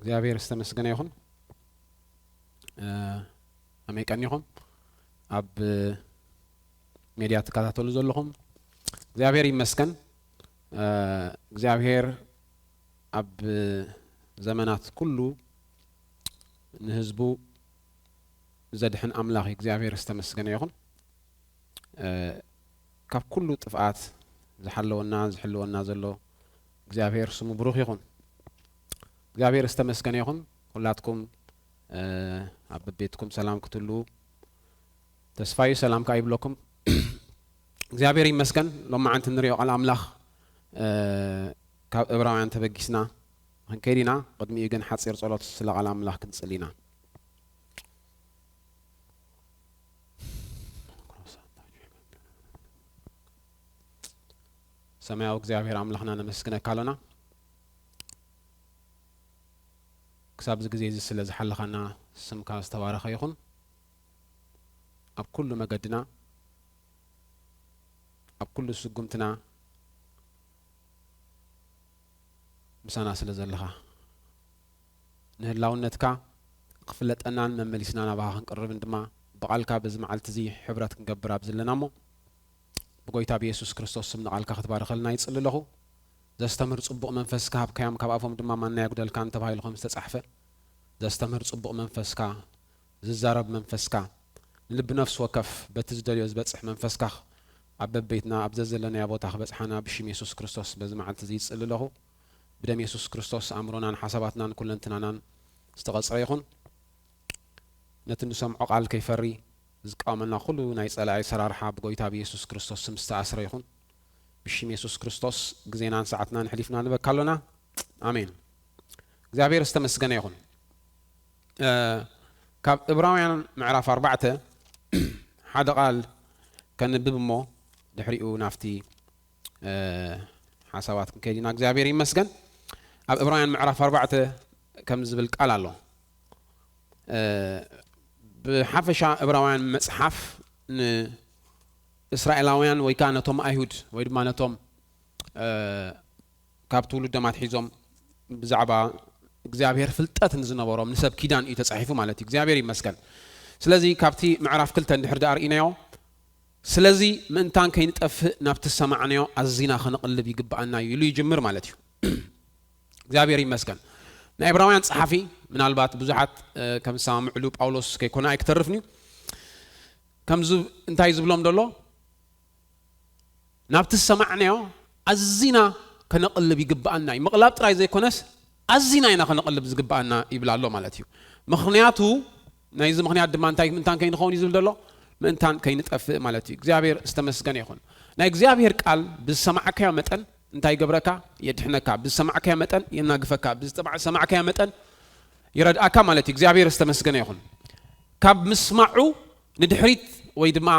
እግዚአብሔር ዝተመስገነ ይኹን ኣመይቀኒኹም ኣብ ሚድያ ተከታተሉ ዘለኹም እግዚአብሔር ይመስገን እግዚአብሔር ኣብ ዘመናት ኩሉ ንህዝቡ ዘድሕን ኣምላኽ እግዚአብሔር ዝተመስገነ ይኹን ካብ ኩሉ ጥፍኣት ዝሕልወና ዘሎ እግዚአብሔር ስሙ ብሩኽ ይኹን እግዚአብሔር ዝተመስገነ ይኹን ሁላትኩም ኣብ ቤትኩም ሰላም ክትሉ ተስፋይ ሰላም ካይብለኩም እግዚአብሔር ይመስገን ሎማዓንቲ ንሪኦ ቃል ኣምላኽ ካብ ዕብራውያን ተበጊስና ክንከይዲና ቅድሚኡ ግን ሓፂር ጸሎት ስለ ቃል ኣምላኽ ክንጽሊና ሰማያዊ እግዚአብሔር ኣምላኽና ነመስግነካ ኣለና ክሳብ ዚ ግዜ እዚ ስለ ዝሓለኻና ስምካ ዝተባረኸ ይኹን ኣብ ኩሉ መገድና ኣብ ኩሉ ስጉምትና ምሳና ስለ ዘለኻ ንህላውነትካ ክፍለጠናን መመሊስና ናባኻ ክንቅርብን ድማ ብቓልካ በዚ መዓልቲ እዚ ሕብረት ክንገብር ኣብ ዘለና እሞ ብጎይታ ብኢየሱስ ክርስቶስ ስም ንቓልካ ክትባረኸልና ይጽሊ ኣለኹ ዘስተምር ጽቡቕ መንፈስካ ኣብካዮም ካብ ኣፎም ድማ ማና ያጉደልካ እንተባሂልኩም ዝተጻሕፈ ዘስተምር ጽቡቕ መንፈስካ ዝዛረብ መንፈስካ ልብ ነፍስ ወከፍ በቲ ዝደልዮ ዝበጽሕ መንፈስካ ኣብ በቤትና ኣብ ዘዘለና ቦታ ክበጽሓና ብሽም ኢየሱስ ክርስቶስ በዚ መዓልቲ እዚ ይጽሊ ኣለኹ بدم يسوع كريستوس أمرنا حساباتنا كلنا استغصر يخون نتنسم عقل كيفري زقامنا خلو نايس على سرار حاب قويتا بيسوع كريستوس مستعصر يخون بشيم يسوع كريستوس جزينا ساعتنا نحلفنا نبكالنا آمين زعبير استمسكنا يخون كاب إبراهيم معرف 4 حدا قال كان ببمو دحريقو نافتي حساباتكم كيدينا زعبير يمسكن ኣብ ዕብራውያን ምዕራፍ 4 ከም ዝብል ቃል ኣሎ ብሓፈሻ ዕብራውያን መጽሓፍ ንእስራኤላውያን ወይ ከዓ ነቶም ኣይሁድ ወይ ድማ ነቶም ካብ ትውልድ ማትሒዞም ብዛዕባ እግዚአብሔር ፍልጠት ንዝነበሮም ንሰብ ኪዳን እዩ ተጻሒፉ ማለት እዩ እግዚአብሔር ይመስገን ስለዚ ካብቲ ምዕራፍ 2 እንድሕር ዳርኢናዮ ስለዚ ምእንታን ከይንጠፍእ ናብቲ ሰማዕናዮ ኣዝና ክንቅልብ ይግባአና ኢሉ ይጅምር ማለት እዩ እግዚአብሔር ይመስገን ናይ ዕብራውያን ጸሓፊ ምናልባት ብዙሓት ከም ሰማዕሉ ጳውሎስ ከይኮና ይክተርፍኒ ከምዙ እንታይ ዝብሎም ደሎ ናብቲ ሰማዕናዮ ኣዝና ከነቅልብ ይግባአና ምቕላብ ጥራይ ዘይኮነስ ኣዝና ኢና ከነቅልብ ዝግባአና ይብላሎ ማለት እዩ ምኽንያቱ ናይዚ ምኽንያት ድማ እንታይ ምንታን ከይንኸውን ይዝብል ደሎ ምእንታን ከይንጠፍእ ማለት እዩ እግዚአብሔር ዝተመስገነ ይኹን ናይ እግዚአብሔር ቃል ብሰማዕካዮ መጠን እንታይ ይገብረካ የድሕነካ ብሰማዕካዮ መጠን የናግፈካ ብሰማዕካዮ መጠን ይረድአካ ማለት እዩ እግዚአብሔር ዝተመስገነ ይኹን ካብ ምስማዑ ንድሕሪት ወይ ድማ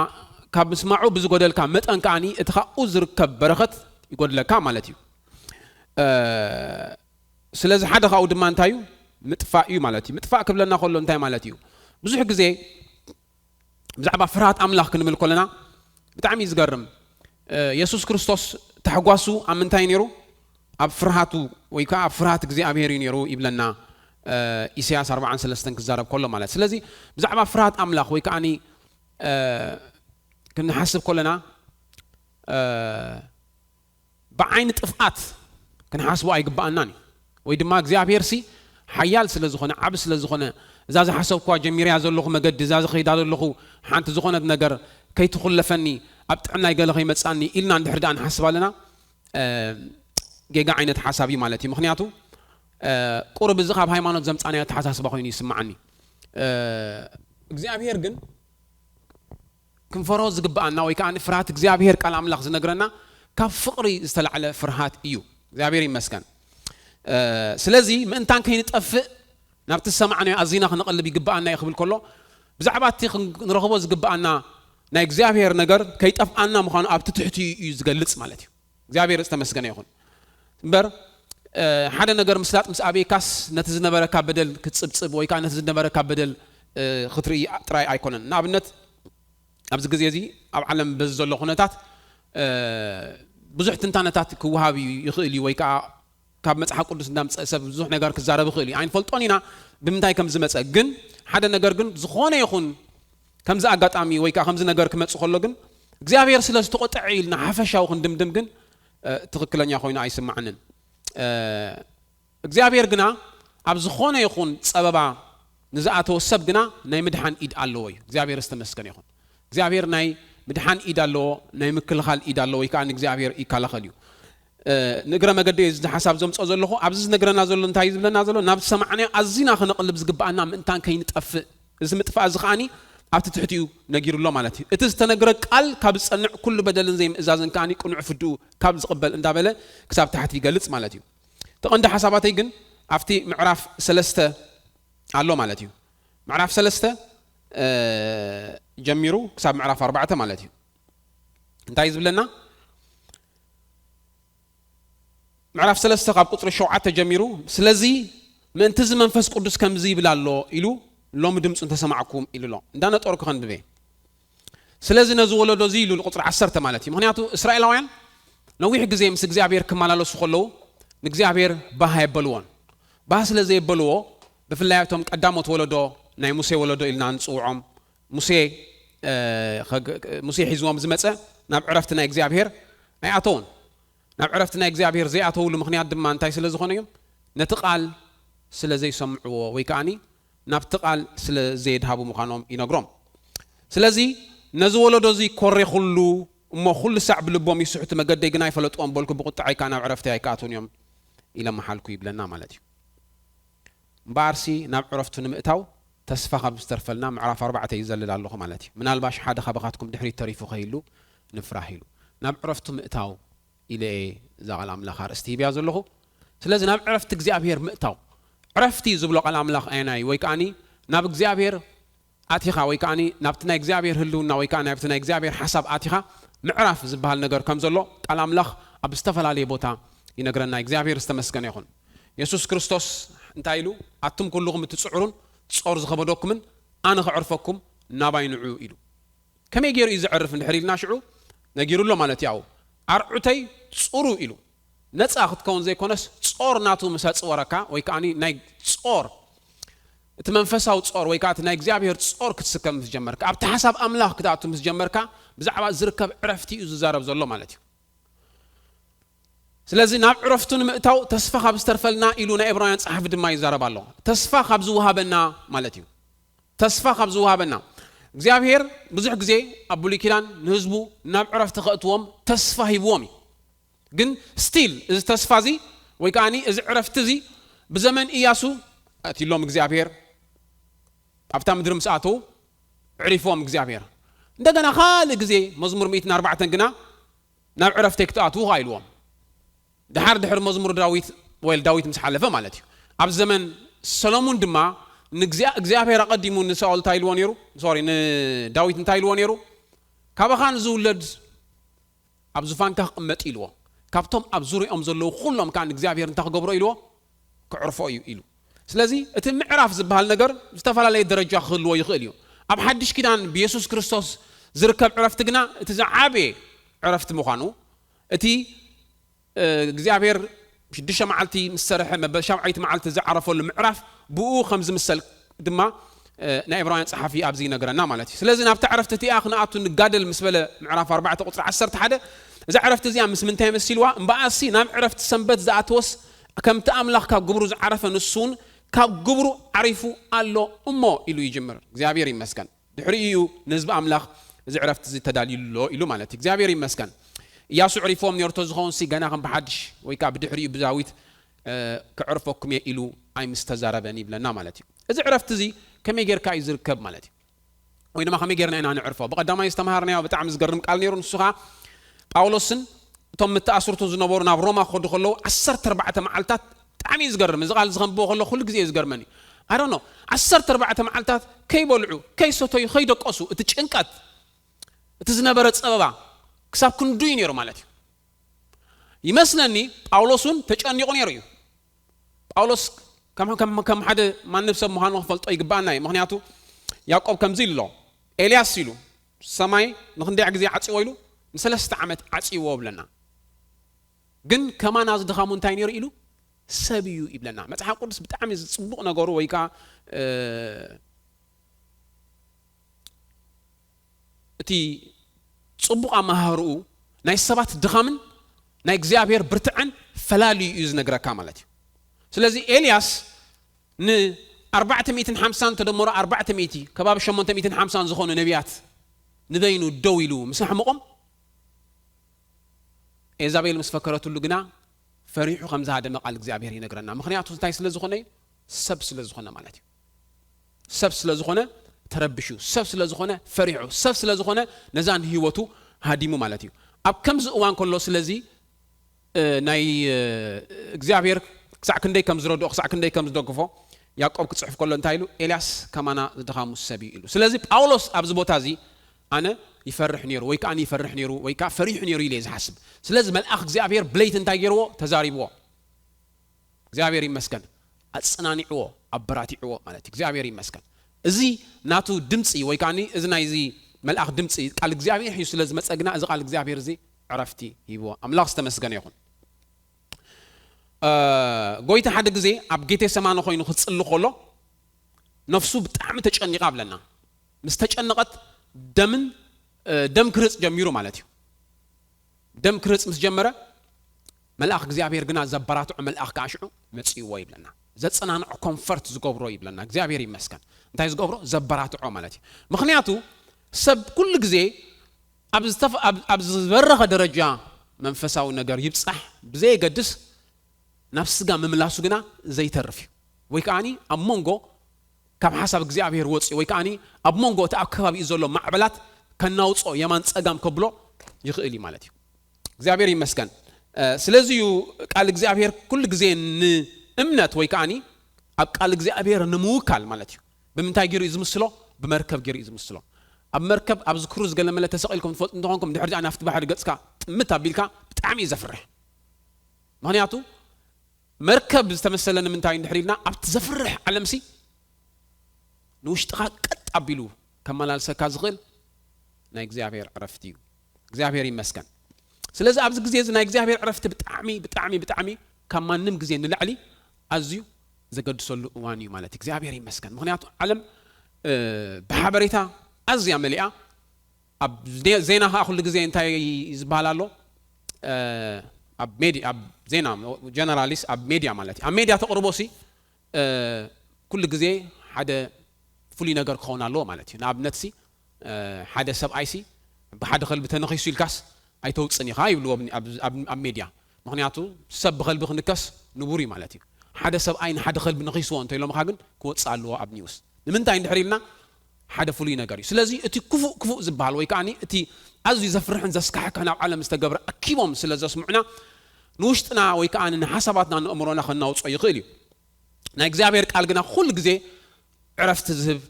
ካብ ምስማዑ ብዝጎደልካ መጠን ከዓኒ እቲ ካብኡ ዝርከብ በረኸት ይጎድለካ ማለት እዩ ስለዚ ሓደ ካብኡ ድማ እንታይ እዩ ምጥፋእ እዩ ማለት እዩ ምጥፋእ ክብለና ከሎ እንታይ ማለት እዩ ብዙሕ ግዜ ብዛዕባ ፍርሃት ኣምላኽ ክንብል ከለና ብጣዕሚ ዝገርም ኢየሱስ ክርስቶስ ተሕጓሱ ኣብ ምንታይ ነይሩ ኣብ ፍርሃቱ ወይ ከዓ ኣብ ፍርሃት እግዚአብሔር ነይሩ ይብለና ኢሳይያስ 43 ክዛረብ ከሎ ማለት ስለዚ ብዛዕባ ፍርሃት ኣምላኽ ወይ ከዓኒ ክንሓስብ ከለና ብዓይኒ ጥፍኣት ክንሓስቦ ኣይግባአናን ወይ ድማ እግዚአብሔር ሲ ሓያል ስለ ዝኾነ ዓብ ስለ ዝኾነ እዛ ዝሓሰብኳ ጀሚርያ ዘለኹ መገዲ እዛ ዝኸይዳ ዘለኹ ሓንቲ ዝኾነት ነገር ከይትኹለፈኒ ኣብ ጥዕናይ ገለ ከይመጻኒ ኢልና እንድሕር ዳኣ ንሓስብ ኣለና ጌጋ ዓይነት ሓሳብ እዩ ማለት እዩ ምኽንያቱ ቁርብ እዚ ካብ ሃይማኖት ዘምጻናዮ ተሓሳስባ ኮይኑ ይስማዓኒ እግዚአብሔር ግን ክንፈሮ ዝግባአና ወይ ከዓ ፍርሃት እግዚአብሔር ቃል ኣምላኽ ዝነግረና ካብ ፍቕሪ ዝተላዕለ ፍርሃት እዩ እግዚአብሔር ይመስገን ስለዚ ምእንታን ከይንጠፍእ ናብቲ ሰማዕናዮ ኣዝና ክንቅልብ ይግባአና ይኽብል ከሎ ብዛዕባ እቲ ክንረኽቦ ዝግባአና ናይ እግዚአብሔር ነገር ከይጠፍኣና ምዃኑ ኣብቲ ትሕቲ እዩ ዝገልጽ ማለት እዩ እግዚአብሔር ዝተመስገነ ይኹን እምበር ሓደ ነገር ምስላጥ ምስ ኣቤካስ ነቲ ዝነበረካ በደል ክትጽብጽብ ወይ ከዓ ነቲ ዝነበረካ በደል ክትርኢ ጥራይ ኣይኮነን ንኣብነት ኣብዚ ግዜ እዚ ኣብ ዓለም በዚ ዘሎ ኩነታት ብዙሕ ትንታነታት ክወሃብ ይኽእል እዩ ወይ ከዓ ካብ መጽሓፍ ቅዱስ እንዳምፀ ሰብ ብዙሕ ነገር ክዛረብ ይኽእል እዩ ኣይንፈልጦን ኢና ብምንታይ ከም ዝመፀ ግን ሓደ ነገር ግን ዝኾነ ይኹን ከምዚ ኣጋጣሚ ወይ ከዓ ከምዚ ነገር ክመጽእ ከሎ ግን እግዚአብሔር ስለ ዝተቆጠዐ ኢልና ሓፈሻው ክንድምድም ግን ትክክለኛ ኮይኑ ኣይስማዕንን እግዚአብሔር ግና ኣብ ዝኾነ ይኹን ፀበባ ንዝኣተወ ሰብ ግና ናይ ምድሓን ኢድ ኣለዎ እዩ እግዚአብሔር ዝተመስገነ ይኹን እግዚአብሔር ናይ ምድሓን ኢድ ኣለዎ ናይ ምክልኻል ኢድ ኣለዎ ወይ ከዓ እግዚአብሔር ይከላኸል እዩ ንግረ መገዲ እዚ ሓሳብ ዘምጾ ዘለኹ ኣብዚ ዝነግረና ዘሎ እንታይ ዝብለና ዘሎ ናብ ሰማዕና ኣዝና ክነቅልብ ዝግባአና ምእንታን ከይንጠፍእ እዚ ምጥፋእ እዚ ከዓኒ ኣብቲ ትሕቲኡ ነጊሩሎ ማለት እዩ እቲ ዝተነገረ ቃል ካብ ዝጸንዕ ኩሉ በደልን ዘይምእዛዝን ከዓኒ ቅኑዕ ፍዱኡ ካብ ዝቕበል እንዳበለ ክሳብ ታሕቲ ይገልጽ ማለት እዩ ተቐንዲ ሓሳባተይ ግን ኣብቲ ምዕራፍ 3 ኣሎ ማለት እዩ ምዕራፍ 3 ጀሚሩ ክሳብ ምዕራፍ 4 ማለት እዩ እንታይ ዝብለና ምዕራፍ 3 ካብ ቁጥሪ 7 ጀሚሩ ስለዚ ምእንቲ እዚ መንፈስ ቅዱስ ከምዚ ይብል ኣሎ ኢሉ ሎም ድምፁ ተሰማዕኩም ኢሉሎ እንዳነጠርኩ ከንብበ ስለዚ ነዚ ወለዶ እዚ ኢሉ ቁጥሪ 10 ማለት እዩ ምክንያቱ እስራኤላውያን ነዊሕ ግዜ ምስ እግዚአብሔር ክመላለሱ ከለዉ ንእግዚአብሔር ባህ የበልዎን ባህ ስለዚ የበልዎ ብፍላያቶም ቀዳሞት ወለዶ ናይ ሙሴ ወለዶ ኢልና ንጽውዖም ሙሴ ሒዝዎም ዝመፀ ናብ ዕረፍቲ ናይ እግዚአብሔር ኣይኣተውን ናብ ዕረፍቲ ናይ እግዚአብሔር ዘይኣተውሉ ምክንያት ድማ እንታይ ስለ ዝኾነ እዮም ነቲ ቃል ስለ ዘይሰምዕዎ ወይ ከዓኒ ናብቲ ቃል ስለ ዘይድሃቡ ምዃኖም ይነግሮም ስለዚ ነዚ ወለዶ እዚ ኮሬ ኩሉ እሞ ኩሉ ሳዕ ብልቦም ይስሕቱ መገደይ ግና ይፈለጥዎም በልኩ ብቁጣዓይ ከዓ ናብ ዕረፍቲ ኣይከኣቱን እዮም ኢለመሓልኩ ይብለና ማለት እዩ እምበኣርሲ ናብ ዕረፍቱ ንምእታው ተስፋ ካብ ዝተርፈልና ምዕራፍ 4 ይዘልል ኣለኹ ማለት እዩ ምናልባሽ ሓደ ካባኻትኩም ድሕሪት ተሪፉ ኸይሉ ንፍራህ ኢሉ ናብ ዕረፍቱ ምእታው ኢለ እዛ ቃል ኣምላኽ ኣርእስቲ ሂብያ ዘለኹ ስለዚ ናብ ዕረፍቲ እግዚአብሔር ምእታው ዕረፍቲ ዝብሎ ቃል ኣምላኽ ኣየናይ ወይ ከዓኒ ናብ እግዚአብሔር ኣቲኻ ወይ ከዓኒ ናብቲ ናይ እግዚአብሔር ህልውና ወይ ከዓ ናብቲ ናይ እግዚአብሔር ሓሳብ ኣቲኻ ምዕራፍ ዝበሃል ነገር ከም ዘሎ ቃል ኣምላኽ ኣብ ዝተፈላለየ ቦታ ይነግረና እግዚአብሔር ዝተመስገነ ይኹን ኢየሱስ ክርስቶስ እንታይ ኢሉ ኣቱም ኩልኹም እትጽዕሩን ጾር ዝኸበደኩምን ኣነ ክዕርፈኩም ናባይ ንዑ ኢሉ ከመይ ገይሩ እዩ ዝዕርፍ እንድሕር ኢልና ሽዑ ነጊሩሎ ማለት ያው ኣርዑተይ ጽሩ ኢሉ ነፃ ክትከውን ዘይኮነስ ጾር ናቱ ምሰጽወረካ ወይ ከዓኒ ናይ ጾር እቲ መንፈሳዊ ጾር ወይ ከዓ እቲ ናይ እግዚአብሔር ጾር ክትስከም ምስ ጀመርካ ኣብቲ ሓሳብ ኣምላኽ ክትኣቱ ምስ ጀመርካ ብዛዕባ ዝርከብ ዕረፍቲ እዩ ዝዛረብ ዘሎ ማለት እዩ ስለዚ ናብ ዕረፍቱ ንምእታው ተስፋ ካብ ዝተርፈልና ኢሉ ናይ ዕብራውያን ጸሓፊ ድማ ይዛረብ ኣሎ ተስፋ ካብ ዝወሃበና ማለት እዩ ተስፋ ካብ ዝወሃበና እግዚአብሔር ብዙሕ ግዜ ኣብ ብሉይ ኪዳን ንህዝቡ ናብ ዕረፍቲ ከእትዎም ተስፋ ሂብዎም እዩ ግን ስቲል እዚ ተስፋ እዚ ወይ ከዓኒ እዚ ዕረፍቲ እዚ ብዘመን ኢያሱ ኣትሎም እግዚአብሔር ኣብታ ምድሪ ምስ ኣተው ዕሪፎም እግዚአብሔር እንደገና ካልእ ግዜ መዝሙር 104 ግና ናብ ዕረፍቲ ክትኣትዉ ኢልዎም ድሕር መዝሙር ዳዊት ምስ ሓለፈ ማለት እዩ ኣብ ዘመን ሰሎሞን ድማ እግዚአብሔር ኣቀዲሙ ንሳኦል እንታይ ኢልዎ ነይሩ ንዳዊት እንታይ ኢልዎ ነይሩ ካባኻን ዝውለድ ኣብ ዙፋንካ ክቕመጥ ኢልዎ ካብቶም ኣብ ዙርያኦም ዘለዉ ኩሎም ከዓ እግዚአብሔር እንታይ ክገብሮ ኢልዎ ክዕርፎ እዩ ኢሉ ስለዚ እቲ ምዕራፍ ዝበሃል ነገር ዝተፈላለየ ደረጃ ክህልዎ ይኽእል እዩ ኣብ ሓድሽ ኪዳን ብኢየሱስ ክርስቶስ ዝርከብ ዕረፍቲ ግና እቲ ዝዓበየ ዕረፍቲ ምዃኑ እቲ እግዚአብሔር ሽድሽተ መዓልቲ ምስ ሰርሐ መበል 7ይቲ መዓልቲ ዝዓረፈሉ ምዕራፍ ብኡ ከም ዝምሰል ድማ ናይ ዕብራውያን ጸሓፊ ኣብዚ ይነግረና ማለት እዩ ስለዚ ናብቲ ዕረፍቲ እቲኣ ክንኣቱ ንጋደል ምስ በለ ምዕራፍ 4 ቁጥሪ 11 እዛ ዕረፍቲ እዚኣ ምስ ምንታይ መሲልዋ እምበኣሲ ናብ ዕረፍቲ ሰንበት ዝኣተወስ ከምቲ ኣምላኽ ካብ ግብሩ ዝዓረፈ ንሱን ካብ ግብሩ ዓሪፉ ኣሎ እሞ ኢሉ ይጅምር እግዚአብሔር ይመስገን ድሕሪ እዩ ንህዝቢ ኣምላኽ እዚ ዕረፍቲ እዚ ተዳልዩሎ ኢሉ ማለት እዩ እግዚአብሔር ይመስገን ኢያሱ ዕሪፎም ነርቶ ዝኾንሲ ገና ከም ብሓድሽ ወይ ከዓ ብድሕሪኡ ብዛዊት ክዕርፈኩም ኢሉ ኣይ ምስ ተዛረበኒ ይብለና ማለት እዩ እዚ ዕረፍቲ እዚ ከመይ ጌርካ እዩ ዝርከብ ማለት እዩ ወይ ድማ ከመይ ጌርና ኢና ንዕርፎ ብቐዳማይ ዝተምሃርናዮ ብጣዕሚ ዝገርም ቃል ነይሩ ንሱ ከዓ ጳውሎስን እቶም ምተኣስርቱ ዝነበሩ ናብ ሮማ ክኸዱ ከለዉ 14 መዓልታት ብጣዕሚ ዝገርም እዚ ቃል ዝኸንብቦ ከሎ ኩሉ ግዜ ዝገርመኒ ኣይ ዶንት ኖ 14 መዓልታት ከይበልዑ ከይሰተዩ ከይደቀሱ እቲ ጭንቀት እቲ ዝነበረ ፀበባ ክሳብ ክንዱይ ነይሩ ማለት እዩ ይመስለኒ ጳውሎስን ተጨኒቁ ነይሩ እዩ ጳውሎስ ከም ሓደ ማንም ሰብ ምዃኑ ክፈልጦ ይግባአና እዩ ምክንያቱ ያዕቆብ ከምዚ ኢሉ ኤልያስ ኢሉ ሰማይ ንክንደይ ግዜ ዓፂዎ ኢሉ ን3 ዓመት ዓፂዎ ብለና ግን ከማና ዝድኻሙ እንታይ ነይሩ ኢሉ سبيو يبلنا متحف قدس بتعمل صبوق نجارو ويكا تي صبوق مهارو ناي سبات دخامن ناي إغزابير برتعن فلالي يوز نجرا كاملتي سلازي إلياس ن 450 تدمر 400 كباب 850 زخون نبيات ندينو دويلو مسح مقام إيزابيل مسفكرته لجنا فريحو خمسة هذا مقال إغزابير ينجرنا مخنياتو تاي سلازخونه سب سلازخونه مالتي سب سلازخونه تربشو سب سلازخونه فريحو سب سلازخونه نزان هيوتو هاديمو مالتي أب كم زوان كله سلازي ناي إغزابير ساعة كندي كم زرودو ساعة كندي كم زدوقفو يعقوب كتصحف كله انتايلو إلياس كمانا دخامو السبيلو سلازي باولوس أبزبوتازي أنا يفرح نيرو ويكا أني يفرح نيرو ويكا فريح نيرو يليز حسب سلازم الأخ إغزابير بليت انتايرو تزاريبو إغزابير يمسكن أتصنانيعو أبراتيعو مالتي إغزابير يمسكن إزي ناتو دمصي ويكا أني إزنا يزي ملأخ دمصي قال إغزابير حيو سلازم أتسقنا إذا قال إغزابير زي عرفتي يبو أملاخ استمسكن يخون قويت حد جزء أبجيته سمعنا خوينو ختصلو خلو نفسه بتعمل تجني قبلنا مستجنقت دم كرس جميرو مالتي دم كرس مسجمرة ملاخ إغزابير جنا زبراتو ملاخ كاشعو متسي وايب لنا زت صنعنا كونفرت زقبرو يب لنا إغزابير يمسكن انتي زقبرو زبراتو مالتي مخنياتو سب كل جزء أبز برخ درجة منفساو نجار يبصح بزي قدس نفس جام مملاسو جنا زي ترفي ويكاني أمونجو كم حسب إغزابير وصي ويكاني أمونجو تأكل بيزولو معبلات كناوص أو يمان تأجام كبلو يخيلي مالتي إغزابير يمسكن سلازيو قال إغزابير كل جزين إمنت ويكاني قال إغزابير نموكال مالتي بمنتاي جيرو يزمسلو بمركب جيرو يزمسلو أب مركب أب زكروز قال لما لا تسألكم تفوت نتوانكم دحرج أنا في بحر قصكا متى بيلكا بتعمي زفرح مهنياتو مركب استمثلنا من تاين دحريلنا أب تزفرح على مسي نوشتها قط أبيلو كما لا سكازغل نا إغزابير عرفتيو إغزابير يمسكن سلازي أبز جزيز نا إغزابير عرفت بتعمي كما نم جزين نلعلي أزيو زقد سلو وانيو مالتي إغزابير يمسكن مهنياتو علم بحبريتا أزيا مليئة أب زينها أخذ الجزين تاي يزبالالو أب ميديا أب زينا جنراليس أب ميديا مالتي أب ميديا تقربوسي كل جزء حدا فلي نجار خونالو مالتي ناب نتسي حدا سب أيسي بحد خل بتنخيسي الكاس أي توصني خاي بلو أب ميديا مخنياتو سب خل بخنكاس نبوري مالتي حدا سب أين حدا خل بنخيسوان تيلو مخاجن كوت سألوا أب نيوز لمن تاين دحريلنا حدا فلي نجاري سلازي اتي كفو زبال ويكاني اتي أزي زفرحن زسكح كان عالم استجبر أكيبهم سلازي سمعنا نوشتنا ويكاني حساباتنا أمورنا خلنا وصي يخيلي نا إغزابير قال جنا كل جزء عرفت ذهب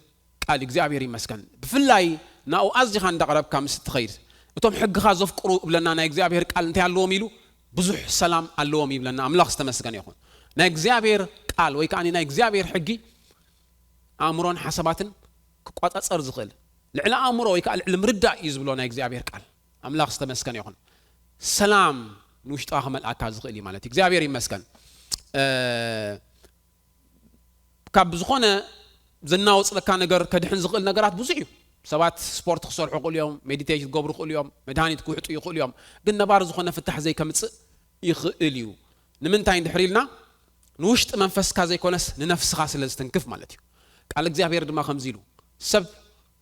قال إغزابير يمسكن بفلاي ناو أزي خان دقرب كم ستخير وتم حق خازف قرو بلنا نا إغزابير قال انتي علوه ميلو بزح سلام علوه مي بلنا أملاخ استمسكن يخون نا إغزابير قال ويكاني نا إغزابير حقي أمورنا حساباتن قطع أصر زغل العلا أمره ويكال المردة يزبلونا إغزابير قال أملاخ استمسكن يخون سلام نوشت أخمل أكاز زغلي مالتي إغزابير يمسكن كاب زخونة زناوص لكا نجر كدحن زغل نجرات بوزيو سبات سبورت خسر كل يوم مديتيشن قبر كل يوم مدهاني تكوحط كل يوم قلنا بار زخونة فتح زي كمتص يخيليو نمنتاين دحريلنا نوشت منفس كازي كونس ننفس خاص لازتنكف مالتي قال إغزابير دما خمزيلو سب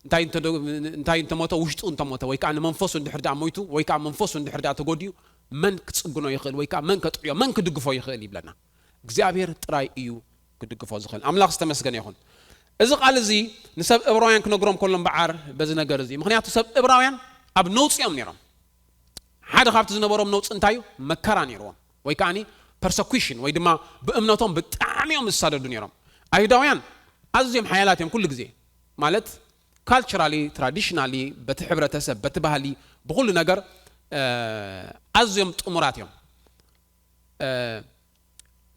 انتاي انت موتا وشتو انت موتا ويكا منفوس اندحردا مويتو ويكا منفوس اندحردا تغوديو من كتصغنو يخيل ويكا من كطيو من كدغفو يخيل يبلنا إغزابير طراي ايو كدغفو زخيل املاخ استمسكن يخون اذا قال زي نسب ابراويان كنغروم كلهم بعار بز نجر زي مخنياتو سب ابراويان اب نوص يام نيرم حدا خافت زنبروم نوص انتايو مكرا نيرو ويكاني persecution ويدما بامنتهم بتعميهم الساددو نيرم ايداويان ازيم حيالاتهم كل جزء مالت culturally traditionally بتحبرتسب بتبهلي بقول نجار أزيم تأمراتهم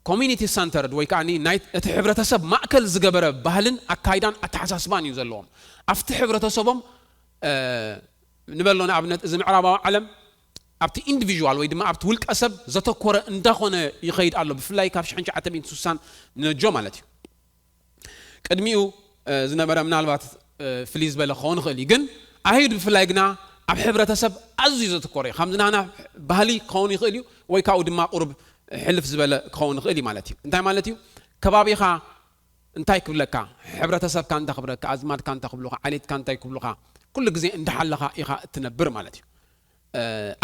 community centered ويكاني نايت تحبرتسب ما أكل زجبرة بهلن أكايدان أتحساسبان يزلهم أفتح حبرتسبهم نبلون عبنت إذا معربة علم ኣብቲ ኢንዲቪጁዋል ወይ ድማ ኣብቲ ውልቀ ሰብ ዘተኮረ እንዳኾነ ይኸይድ ኣሎ ብፍላይ ካብ 1960 ንጆ ማለት እዩ ቅድሚኡ ዝነበረ ምናልባት ፍሊዝ በለ ኾን ኽእል ግን ኣሄድ ብፍላይ ግና ኣብ ሕብረተሰብ ኣዝዩ ዘተኮረ ከም ዝናና ባህሊ ኾን ይኽእል እዩ ወይ ካኡ ድማ ቁርብ ሕልፍ ዝበለ ኾን ኽእል እዩ ማለት እዩ እንታይ ማለት እዩ ከባቢኻ እንታይ ክብለካ ሕብረተሰብካ እንታይ ክብለካ ኣዝማድካ እንታይ ክብሉኻ ዓሌትካ እንታይ ክብሉኻ ኩሉ ግዜ እንዳሓለኻ ኢኻ እትነብር ማለት እዩ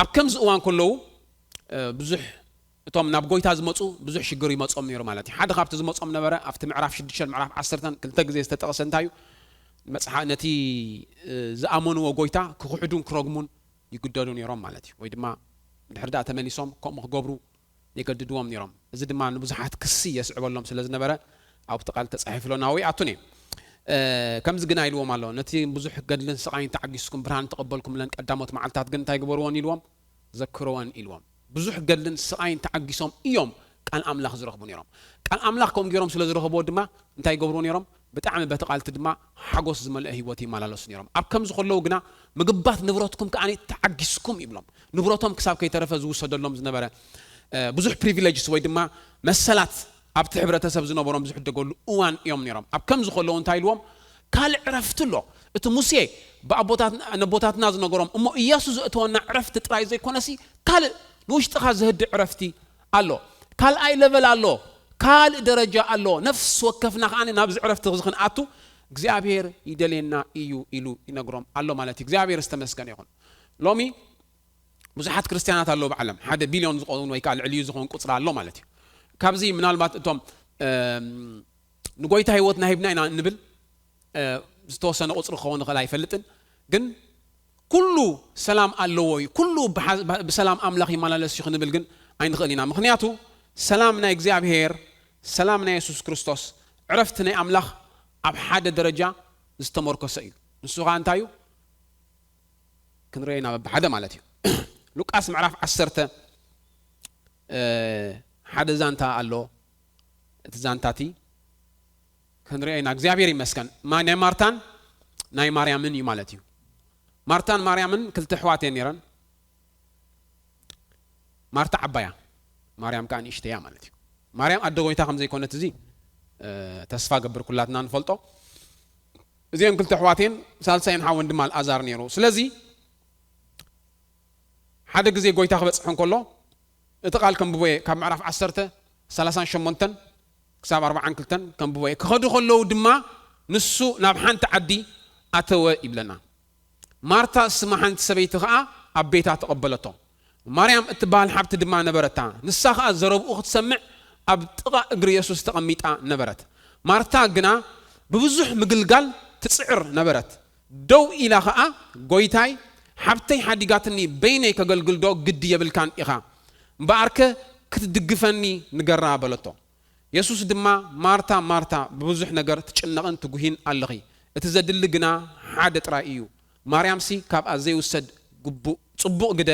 ኣብ ከምዚ እዋን ከለዉ ብዙሕ እቶም ናብ ጎይታ ዝመፁ ብዙሕ ሽግር ይመጾም ነይሩ ማለት እዩ ሓደ ካብቲ ዝመጾም ነበረ ኣብቲ ምዕራፍ 6 ምዕራፍ 10 ክልተ ግዜ ዝተጠቐሰ እንታይ እዩ መጽሓፍ ነቲ ዝኣመንዎ ጎይታ ክኽሕዱን ክረግሙን ይግደዱ ነይሮም ማለት እዩ ወይ ድማ ድሕር ዳኣ ተመሊሶም ከምኡ ክገብሩ ይገድድዎም ነይሮም እዚ ድማ ንብዙሓት ክሲ የስዕበሎም ስለ ዝነበረ ኣብቲ ቃል ተጻሒፍሎና ወይ ኣቱኔ ከምዚ ግና ኢልዎም ኣሎ ነቲ ብዙሕ ገድልን ስቃይን ተዓጊስኩም ብርሃን ተቐበልኩም ለን ቀዳሞት መዓልታት ግን እንታይ ግበርዎን ኢልዎም ዘክርዎን ኢልዎም ብዙሕ ገድልን ስቃይን ተዓጊሶም እዮም ቃል ኣምላኽ ዝረኽቡ ነይሮም ቃል ኣምላኽ ከም ገይሮም ስለ ዝረኽብዎ ድማ እንታይ ገብርዎ ነይሮም ብጣዕሚ በቲ ቃልቲ ድማ ሓጎስ ዝመልአ ህይወት ይመላለሱ ነይሮም ኣብ ከምዚ ከለዉ ግና ምግባት ንብረትኩም ከዓኒ ተዓጊስኩም ይብሎም ንብረቶም ክሳብ ከይተረፈ ዝውሰደሎም ዝነበረ ብዙሕ ፕሪቪሌጅስ ወይ ድማ መሰላት ኣብቲ ሕብረተሰብ ዝነበሮም ብዙሕ ደገሉ እዋን እዮም ነይሮም ኣብ ከምዚ ከለዉ እንታይ ኢልዎም ካልእ ዕረፍቲ ኣሎ እቲ ሙሴ ነቦታትና ዝነገሮም እሞ ኢየሱስ ዘእተወና ዕረፍቲ ጥራይ ዘይኮነሲ ካልእ ንውሽጥኻ ዝህድእ ዕረፍቲ ኣሎ ካልኣይ ለቨል ኣሎ ካልእ ደረጃ ኣሎ ነፍስ ወከፍና ከዓኒ ናብዚ ዕረፍቲ ዝኽንኣቱ እግዚኣብሔር ይደልየና እዩ ኢሉ ይነግሮም ኣሎ ማለት እዩ እግዚኣብሔር ዝተመስገነ ይኹን ሎሚ ብዙሓት ክርስቲያናት ኣለዉ ብዓለም 1 ቢልዮን ዝቆኑ ወይ ከዓ ልዕልዩ ዝኾን ቁፅሪ ኣሎ ማለት እዩ ካብዚ ምናልባት እቶም ንጎይታ ህይወትና ሂብና ኢና ንብል ዝተወሰነ ቁፅሪ ክኸውን ይኽእል ኣይፈልጥን ግን ኩሉ ሰላም ኣለዎ እዩ ኩሉ ብሰላም ኣምላኽ ይመላለስ እዩ ክንብል ግን ኣይንኽእል ኢና ምክንያቱ ሰላም ናይ እግዚአብሔር ሰላም ናይ ኢየሱስ ክርስቶስ ዕረፍቲ ናይ ኣምላኽ ኣብ ሓደ ደረጃ ዝተመርኮሰ እዩ ንሱ ኸ እንታይ እዩ ክንርአና ብሓደ ማለት እዩ ሉቃስ ምዕራፍ 10 ሓደ ዛንታ ኣሎ እቲ ዛንታቲ ክንርአና እግዚአብሔር ይመስገን ናይ ማርታን ናይ ማርያምን እዩ ማለት እዩ ማርታን ማርያምን ክልተ ኣሕዋት እየን ነይረን ማርታ ዓባያ ማርያም ከዓ ንእሽተያ ማለት እዩ ማርያም ኣደ ጎይታ ከም ዘይኮነት እዚ ተስፋ ገብር ኩላትና ንፈልጦ እዚኦም ክልተ ኣሕዋትን ሳልሳይን ሓውን ድማ ኣልዓዛር ነይሩ ስለዚ ሓደ ግዜ ጎይታ ክበፅሕ እንከሎ እቲ ቃል ከም ብቦየ ካብ ምዕራፍ 10:38 ክሳብ 42 ከም ብቦየ ክኸዱ ከለዉ ድማ ንሱ ናብ ሓንቲ ዓዲ ኣተወ ይብለና ማርታ ስማ ሓንቲ ሰበይቲ ከዓ ኣብ ቤታ ተቐበለቶ ማርያም እትበሃል ሓብቲ ድማ ነበረታ ንሳ ከዓ ዘረብኡ ክትሰምዕ ኣብ ጥቓ እግሪ ኢየሱስ ተቐሚጣ ነበረት ማርታ ግና ብብዙሕ ምግልጋል ትፅዕር ነበረት ደው ኢላ ከዓ ጎይታይ ሓብተይ ሓዲጋትኒ በይነይ ከገልግልዶ ግዲ የብልካን ኢኻ እምበኣርከ ክትድግፈኒ ንገራ በለቶ ኢየሱስ ድማ ማርታ ማርታ ብብዙሕ ነገር ትጭነቕን ትጉሂን ኣለኺ እቲ ዘድሊ ግና ሓደ ጥራይ እዩ ማርያምሲ ካብኣ ዘይውሰድ ግቡእ ፅቡቕ ግደ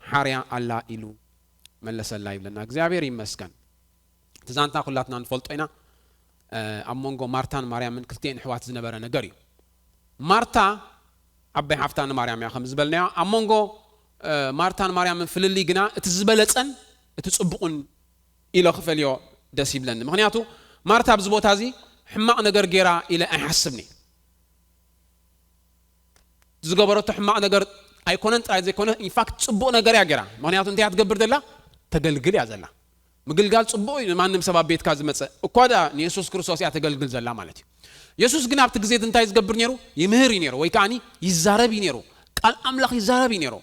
ሓርያ ኣላ ኢሉ መለሰላ ይብለና እግዚአብሔር ይመስገን ትዛንታ ኩላትና ንፈልጦ ኢና ኣብ መንጎ ማርታን ማርያምን ክልቲአን ኣሕዋት ዝነበረ ነገር እዩ ማርታ ዓባይ ሓፍታን ማርያም እያ ከም ዝበልናዮ ኣብ መንጎ ማርታን ማርያምን ፍልሊ ግና እቲ ዝበለፀን እቲ ፅቡቕን ኢሎ ክፈልዮ ደስ ይብለኒ ምክንያቱ ማርታ ኣብዚ ቦታ እዚ ሕማቕ ነገር ጌራ ኢለ ኣይሓስብኒ ዝገበረቶ ሕማቕ ነገር ኣይኮነን ጥራይ ዘይኮነ ኢንፋክት ፅቡቕ ነገር እያ ጌራ ምክንያቱ እንታይ እያ ትገብር ዘላ ተገልግል እያ ዘላ ምግልጋል ፅቡቕ እዩ ማንም ሰብ ኣብ ቤትካ ዝመፅእ እኳ ዳ ንኢየሱስ ክርስቶስ እያ ተገልግል ዘላ ማለት እዩ ኢየሱስ ግን ኣብቲ ግዜ እንታይ ዝገብር ነይሩ ይምህር እዩ ነይሩ ወይ ከዓኒ ይዛረብ እዩ ነይሩ ቃል ኣምላኽ ይዛረብ እዩ ነይሩ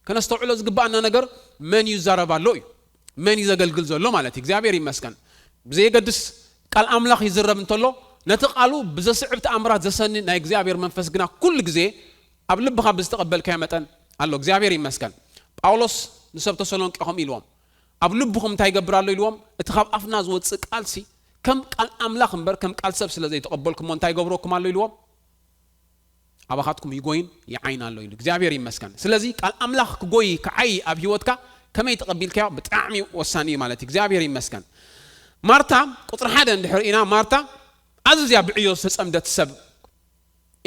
ከነስተውዕሎ ዝግባአና ነገር መን ይዛረብ ኣሎ እዩ መን ይዘገልግል ዘሎ ማለት እዩ እግዚአብሔር ይመስገን ብዘይገድስ ቃል ኣምላኽ ይዝረብ እንተሎ ነቲ ቃሉ ብዘስዕብ ተኣምራት ዘሰኒ ናይ እግዚአብሔር መንፈስ ግና ኩሉ ግዜ ኣብ ልብኻ ብዝተቐበልካዮ መጠን ኣሎ እግዚአብሔር ይመስገን ጳውሎስ ንሰብ ተሰሎንቄ ከም ኢልዎም ኣብ ልብኹም እንታይ ይገብር ኣሎ ኢልዎም እቲ ካብ ኣፍና ዝወፅእ ቃልሲ ከም ቃል ኣምላኽ እምበር ከም ቃል ሰብ ስለ ዘይተቐበልኩሞ እንታይ ይገብረኩም ኣሎ ኢልዎም ኣባኻትኩም ይጎይን ይዓይን ኣሎ ኢሉ እግዚአብሔር ይመስገን ስለዚ ቃል ኣምላኽ ክጎይ ክዓይ ኣብ ህይወትካ ከመይ ተቐቢልካዮ ብጣዕሚ ወሳኒ እዩ ማለት እግዚአብሔር ይመስገን ማርታ ቁጥሪ 1 እንድሕር ኢና ማርታ ኣዝያ ብዕዮ ዝተጸምደት ሰብ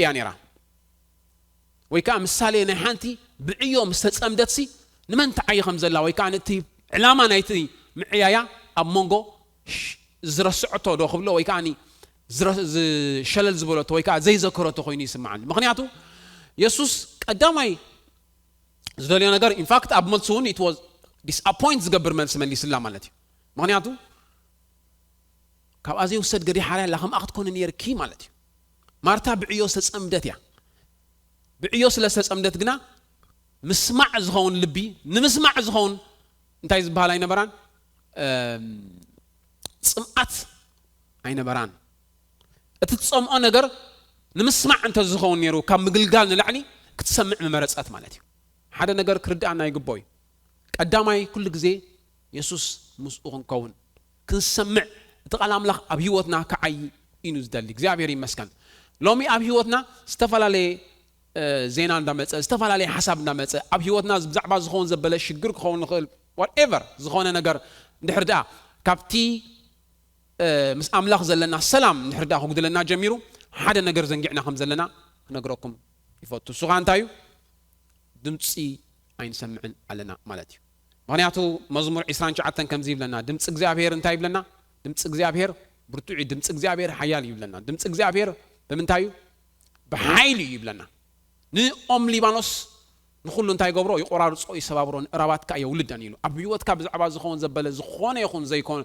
እያ ነይራ ወይ ከዓ ምሳሌ ናይ ሓንቲ ብዕዮ ዝተጸምደትሲ نمن تعي خمزلا ويكانتي علامة نايتي معيايا أمونغو زرسعته دو خبله ويكاني شلل زبولته ويكا زي ذكرته خويني سمعني مغنياتو يسوس قدامي زدليا نجار in fact أبملسون it was disappoints قبر من سمني سلام مالتي مغنياتو كاب أزي وسد قدي حالي لهم أخذ كون نيركي مالتي مارتا بعيوس تسأمدت يا بعيوس لسأمدت جنا مسمع زخون لبي نمسمع زخون انتاي زبالة أين بران سمعت أين بران أتتصم أنا جر نمسمع أنت زخون يرو كم مقلقال نلعني كتسمع ممارسات مالتي هذا نجار كرد عنا يقبوي قدامي كل جزء يسوس مسؤول كون كنسمع تقال أملاك أبيوتنا كعي إنوز دلك زعبيري مسكن لومي أبيوتنا استفعل عليه زينا دمت استفعل عليه حسب دمت أبيوتنا زعبا زخون زبلش شجر خون خل whatever زخون نجار نحردا كابتي مس أملاك زلنا سلام نحردا هو قدلنا جميرو هذا نجار زنجعنا خم زلنا نجركم يفوتوا سوغان تايو دمتسي أين سمعن علينا مالتي مغنياتو مزمور عسران شعاتن كم زيب لنا دمتس إجزابير انتايب لنا دمتس إجزابير برتوعي دمتس إجزابير حيال يب لنا دمتس إجزابير بمنتايو بحيل يب لنا نأم ليبانوس نخلو انتاي قبرو يقرار صوي سبابرون رابات كا يولد أنيلو أبيوت كا بزعبا زخون زبالة زخون يخون زي كون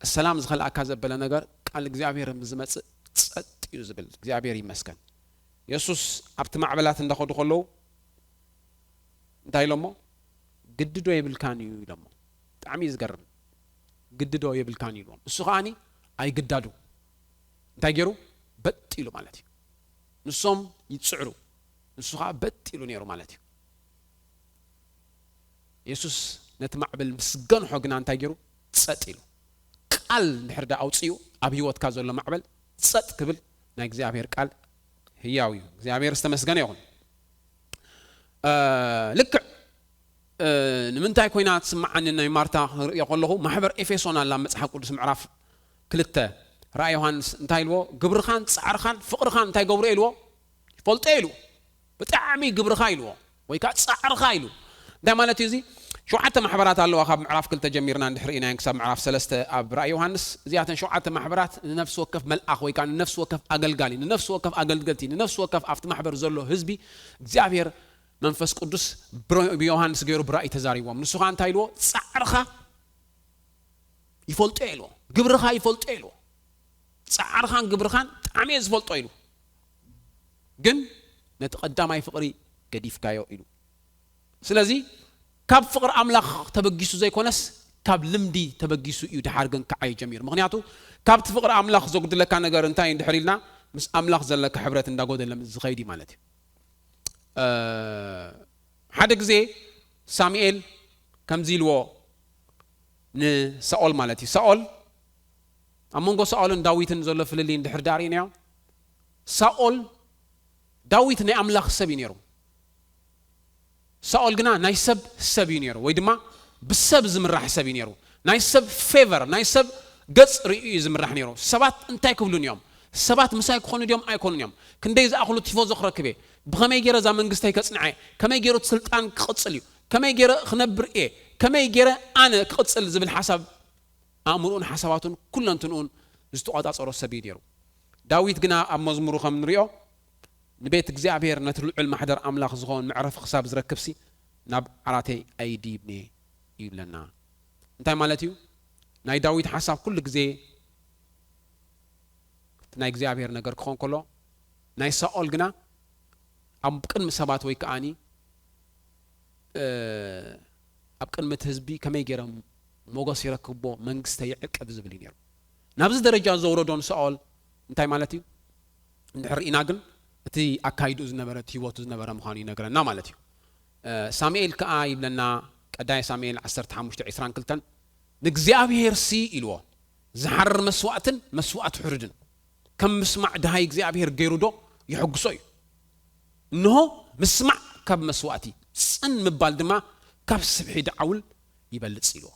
السلام زخل أكا زبالة نجار قال إجزابير مزمت يزبل إجزابير يمسكن يسوس أبت معبلات ندخل دخلو انتاي لمو قددو يبلكانيو لمو تعميز قرن قددو يبلكانيو لمو السخاني أي قدادو انتاي جيرو بتيلو مالتي نصوم يتسعرو السخاء بتيلو نيرو مالتي يسوس نتمعبل مسقن حقنا انتاي جيرو تساتيلو قال نحردا أوتصيو أبيوت كازو لمعبل تسات كبل نايك زيابير قال هياوي زيابير استمسقن يخون لك نمنتاي كوينات سمع عن مارتا يقول له محبر إفيسون الله مصحف قدس معرف كلته رأي يوحنس انتاي لو قبر خان سعر خان فقر خان انتاي قبر إلو فولتيلو بتعمي قبر خايلو ويكات سعر خايلو ده مالتي زي شو حتى محبرات الله أخاب معرف كلته جميرنا نحرقنا ينكسب معرف سلسته أب رأي يوحنس زيادة شو حتى محبرات نفس وكف ملأخ ويكان نفس وكف أقل قالي نفس وكف أقل قلتي نفس وكف أفت محبر زلو هزبي زيابير منفس قدس بيوحنس غير برأي تزاريوا من سخان تايلو صعرخا يفولتيلو قبرخا يفولتيلو صعرخان قبرخان تعميز فولتيلو جن نتقدم أي فقري كديف كايو إلو سلازي كاب فقر أملاخ تبجيسو زي كونس كاب لمدي تبجيسو يو دحارجن كعي جمير مغنياتو كاب فقر أملاخ زوجد لك أنا جارنتاي دحريلنا مس أملاخ زلك حبرة داقود لم زخيدي مالتي حدك زي ساميل كم زيلو سأول مالتي سأول أمونغو سأول داويتن زول فللين دحر دارين يا سأول داويتن أملاخ سبينيرو سأول جنا نايسب سبينيرو ويدما بسب زمرح سبينيرو نايسب فيفر نايسب قص رئي زمرح نيرو سبات انتاي كبلون يوم سبات مساي كونو يوم اي كونو يوم كندي زاخلو تيفوز اخرى كبي بخمي جيره زا منغستاي كصنعي كمي جيره سلطان كقصليو كمي جيره خنبر ايه كمي جيره انا كقصل زبل حسب امرون حساباتون كلنتنون زتقاط اصرو سبينيرو داويت جنا اب مزمورو خم نريو نبيت እግዚአብሔር ነትልዑል ማሕደር ኣምላኽ ዝኾን ምዕረፍ ክሳብ ዝረክብሲ ናብ ዓራተይ ኣይዲብኒ ይብለና እንታይ ማለት እዩ ናይ ዳዊት ሓሳብ ኩሉ ግዜ ናይ እግዚአብሔር ነገር ክኾን ከሎ ናይ ሳኦል ግና ኣብ ቅድሚ ሰባት ወይ ከኣኒ ኣብ ቅድሚ ህዝቢ ከመይ ገይሮም ሞገስ ይረክቦ መንግስተይ ይዕቀብ ዝብል ነይሩ ናብዚ ደረጃ ዘውረዶን ሳኦል እንታይ ማለት እዩ እንድሕርኢና ግን እቲ ኣካይዱ ዝነበረት ህይወቱ ዝነበረ ምዃኑ ይነግረና ማለት እዩ ሳሙኤል ከኣ ይብለና ቀዳይ ሳሙኤል 15:22 ንእግዚአብሔር ሲ ኢልዎ ዝሓርር መስዋዕትን መስዋዕት ሕርድን ከም ምስማዕ ድሃይ እግዚአብሔር ገይሩ ዶ ይሕግሶ እዩ እንሆ ምስማዕ ካብ መስዋዕቲ ፅን ምባል ድማ ካብ ስብሒ ደዓውል ይበልፅ ኢልዎ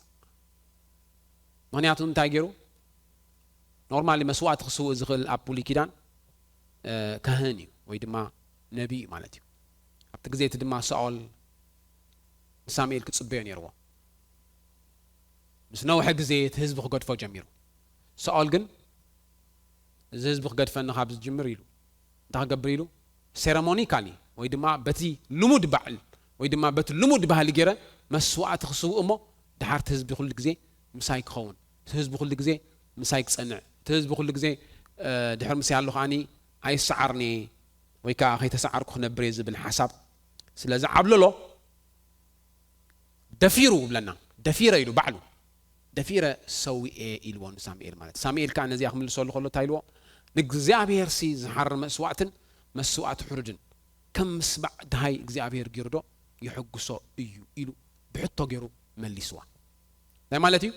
ምክንያቱ እንታይ ገይሩ ኖርማሊ መስዋዕት ክስውእ ዝኽእል ኣብ ብሉይ ኪዳን ካህን እዩ ወይ ድማ ነቢይ ማለት እዩ تجزيت دما سأل ساميل كتصبين يروى بس نوع جزيت هزب قد فجميرو سأل جن هزب قد فن خابز جمريلو تاقبريلو سيرمونيكالي ويدما بتي لمود بعل ويدما بت لمود بهالي جرا مسوعة خصو أمه دحرت هزب كل جزء مسايك خون هزب كل جزء مسايك صنع هزب كل جزء دحر مسيال لخاني أي سعرني ويكا أخي تسعر كنا بريز بالحساب سلازع عبلو دفيرو بلنا دفيرة يلو بعلو دفيرة سوي إيه إلوان ساميل مالت ساميل كان زي أخمل السؤال خلو تايلو نجزابير سي زحر مسوعة حرجن كم مسبع دهاي جزابير جردو يحقسو إلو بحطو جرو مليسوا ده مالتي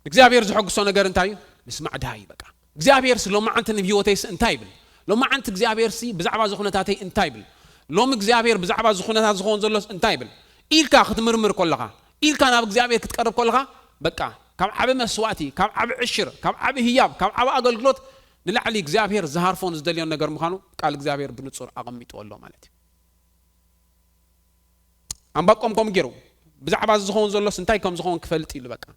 جزابير زحقسو نجار انتايو مسمع دهاي بقى جزابير لو ما أنت نبيوتيس انتايبل لو ما أنت جزابير سي بزعبا زخونة تاتي انتايبل لو مجزابير بزعبا زخونة تاتي زخون زلوس انتايبل إلكا ختمرمر كلها إلكا ناب جزابير كتقرب كلها بقى كم عب مسواتي كم عب عشر كم عب هياب كم عب أقلقلوت نلعلي جزابير زهار فون زدليون نجار مخانو قال جزابير بنتصور أقميت والله مالتي عم بقوم كم جرو بزعبا زخون زلوس انتاي كم زخون كفلت إلو بقى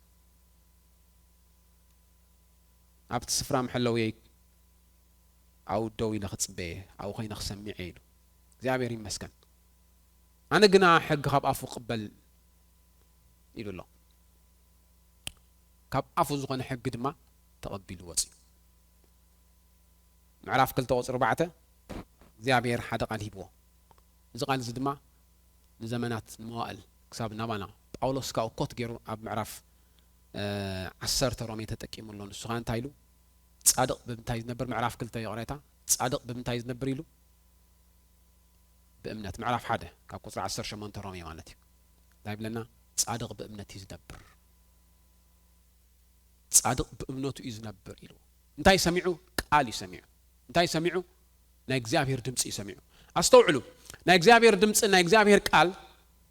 عبت السفرة محلويك أو دوي نخص بيه أو خي نخسمي عينه جزابير يمسكن أنا قنا حق خاب أفو قبل إلو الله كاب أفو زخون حق دما تقبل وصي معرف كل توصي ربعته جزابير حدا قال هيبوه إذا قال زدما لزمانات موائل كساب نبانا أولوس كاو كوت جيرو أب معرف عسرت رامي تتكيم اللون السخان تايلو تصادق بمتايز نبر معرف كل تيغريتا تصادق بمتايز نبريلو بأمنة معرف حدا كاكوصر عسر شمان ترامي مالتي دايب لنا تصادق بأمنة يزنبر تصادق بأمنته يزنبر إلو انتاي سميعو قال يسميعو انتاي سميعو نا اغزابير دمص يسميعو استوعلو نا اغزابير دمص نا اغزابير قال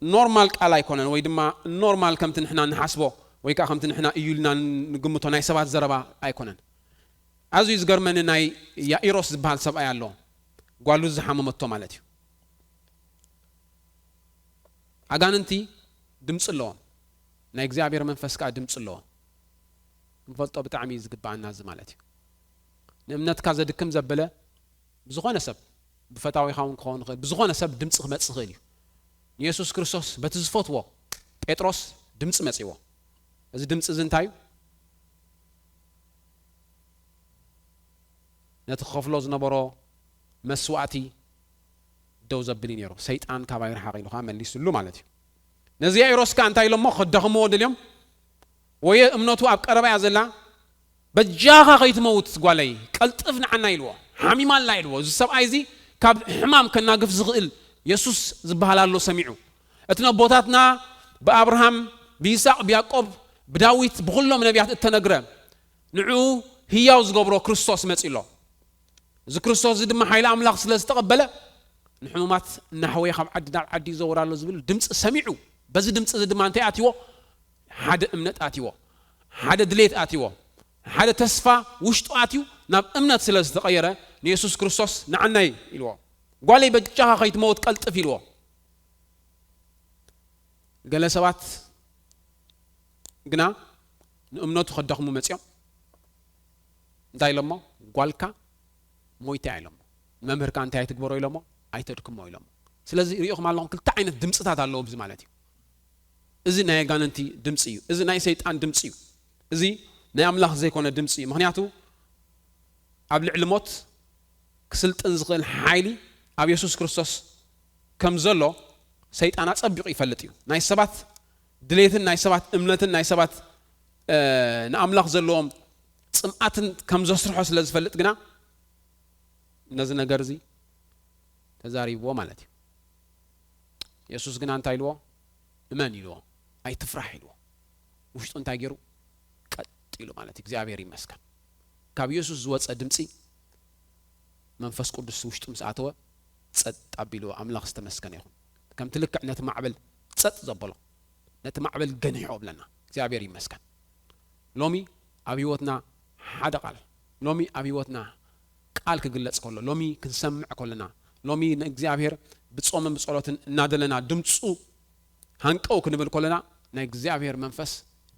نورمال قال ايكونن وي دما نورمال كمت نحنا نحسبو وي كا كمت نحنا ايولنا نغمتو ناي سبات زربا ايكونن ازو يزغرمن ناي يا ايروس زبال سبا يالو غالو زحممتو مالتي اغاننتي دمص لو نا اغزابير منفس كا دمص لو نفلطو بتعمي زغبانا ز مالتي نمنت كازا دكم زبله بزخونه سب بفتاوي خاون كون بزخونه سب دمص خمص خيل يسوع كريستوس بتزفوتو بطرس دمص مصيو እዚ ድምጽ ዝንታዩ ነቲ ኸፍሎ ዝነበሮ መስዋዕቲ ደው ዘብል ነይሩ ሰይጣን ካባይ ረሓቕ ኢሉኻ መሊሱሉ ማለት እዩ ነዚ ያይሮስካ እንታይ ኢሎሞ ከደኽሞ ወደልዮም ወይ እምነቱ ኣብ ቀረባ ያዘላ በጃኻ ከይትመውት ጓለይ ቀልጥፍ ንዓና ኢልዎ ሓሚማላ ኢልዎ እዚ ሰብኣይ እዚ ካብ ሕማም ከናግፍ ዝኽእል ኢየሱስ ዝበሃላሎ ሰሚዑ እቲ ነቦታትና በአብርሃም بيساق بيعقوب بداويت بكلهم نبيات التنقرة نعو هياو زغبرو كريستوس مصيلو ز كريستوس زد ما حيل املاق سلاز تقبله نحمومات نحوي خم عدي زورالو زبل دمص سميعو بز دمص زد ما انت اتيو حد امنت اتيو حد دليت اتيو حد تسفا وشطو اتيو ناب امنت سلاز تقيره يسوع كريستوس نعناي يلو قالي بجاها خيت موت قلطف يلو قال سبات ግና ንእምነቱ ከደኽሙ መጽዮም እንታይ ኢሎሞ ጓልካ ሞይታ ኢሎሞ መምህርካ እንታይ ኣይትግበሮ ኢሎሞ ኣይተድክሞ ኢሎሞ ስለዚ ሪኢኹም ኣለኹም ክልተ ዓይነት ድምፅታት ኣለዎ ብዚ ማለት እዩ እዚ ናይ ጋነንቲ ድምፂ እዩ እዚ ናይ ሰይጣን ድምፂ እዩ እዚ ናይ ኣምላኽ ዘይኮነ ድምፂ እዩ ምክንያቱ ኣብ ልዕሊ ሞት ክስልጥን ዝኽእል ሓይሊ ኣብ ኢየሱስ ክርስቶስ ከም ዘሎ ሰይጣን ኣጸቢቑ ይፈልጥ እዩ ናይ ሰባት ድሌትን ናይ ሰባት እምነትን ናይ ሰባት ንኣምላኽ ዘለዎም ጽምኣትን ከም ዘስርሖ ስለ ዝፈልጥ ግና ነዚ ነገር እዚ ተዛሪብዎ ማለት እዩ ኢየሱስ ግና እንታይ ኢልዎ እመን ኢልዎ ኣይትፍራሕ ኢልዎ ውሽጡ እንታይ ገይሩ ቀጥ ኢሉ ማለት እዩ እግዚአብሔር ይመስገን ካብ ኢየሱስ ዝወፀ ድምፂ መንፈስ ቅዱስ ውሽጡ ምስ ኣተወ ጸጥ ኣቢሉ ኣምላኽ ዝተመስገነ ይኹን ከም ትልክዕ ነቲ ማዕበል ጸጥ ዘበሎ ነቲ ማዕበል ገኒሖ ብለና እግዚአብሔር ይመስገን ሎሚ ኣብ ህይወትና ሓደ ቃል ሎሚ ኣብ ህይወትና ቃል ክግለጽ ከሎ ሎሚ ክንሰምዕ ከለና ሎሚ ንእግዚአብሔር بتصوم بصلاتن نادلنا دمصو هنقو كنبل كلنا نا እግዚአብሔር መንፈስ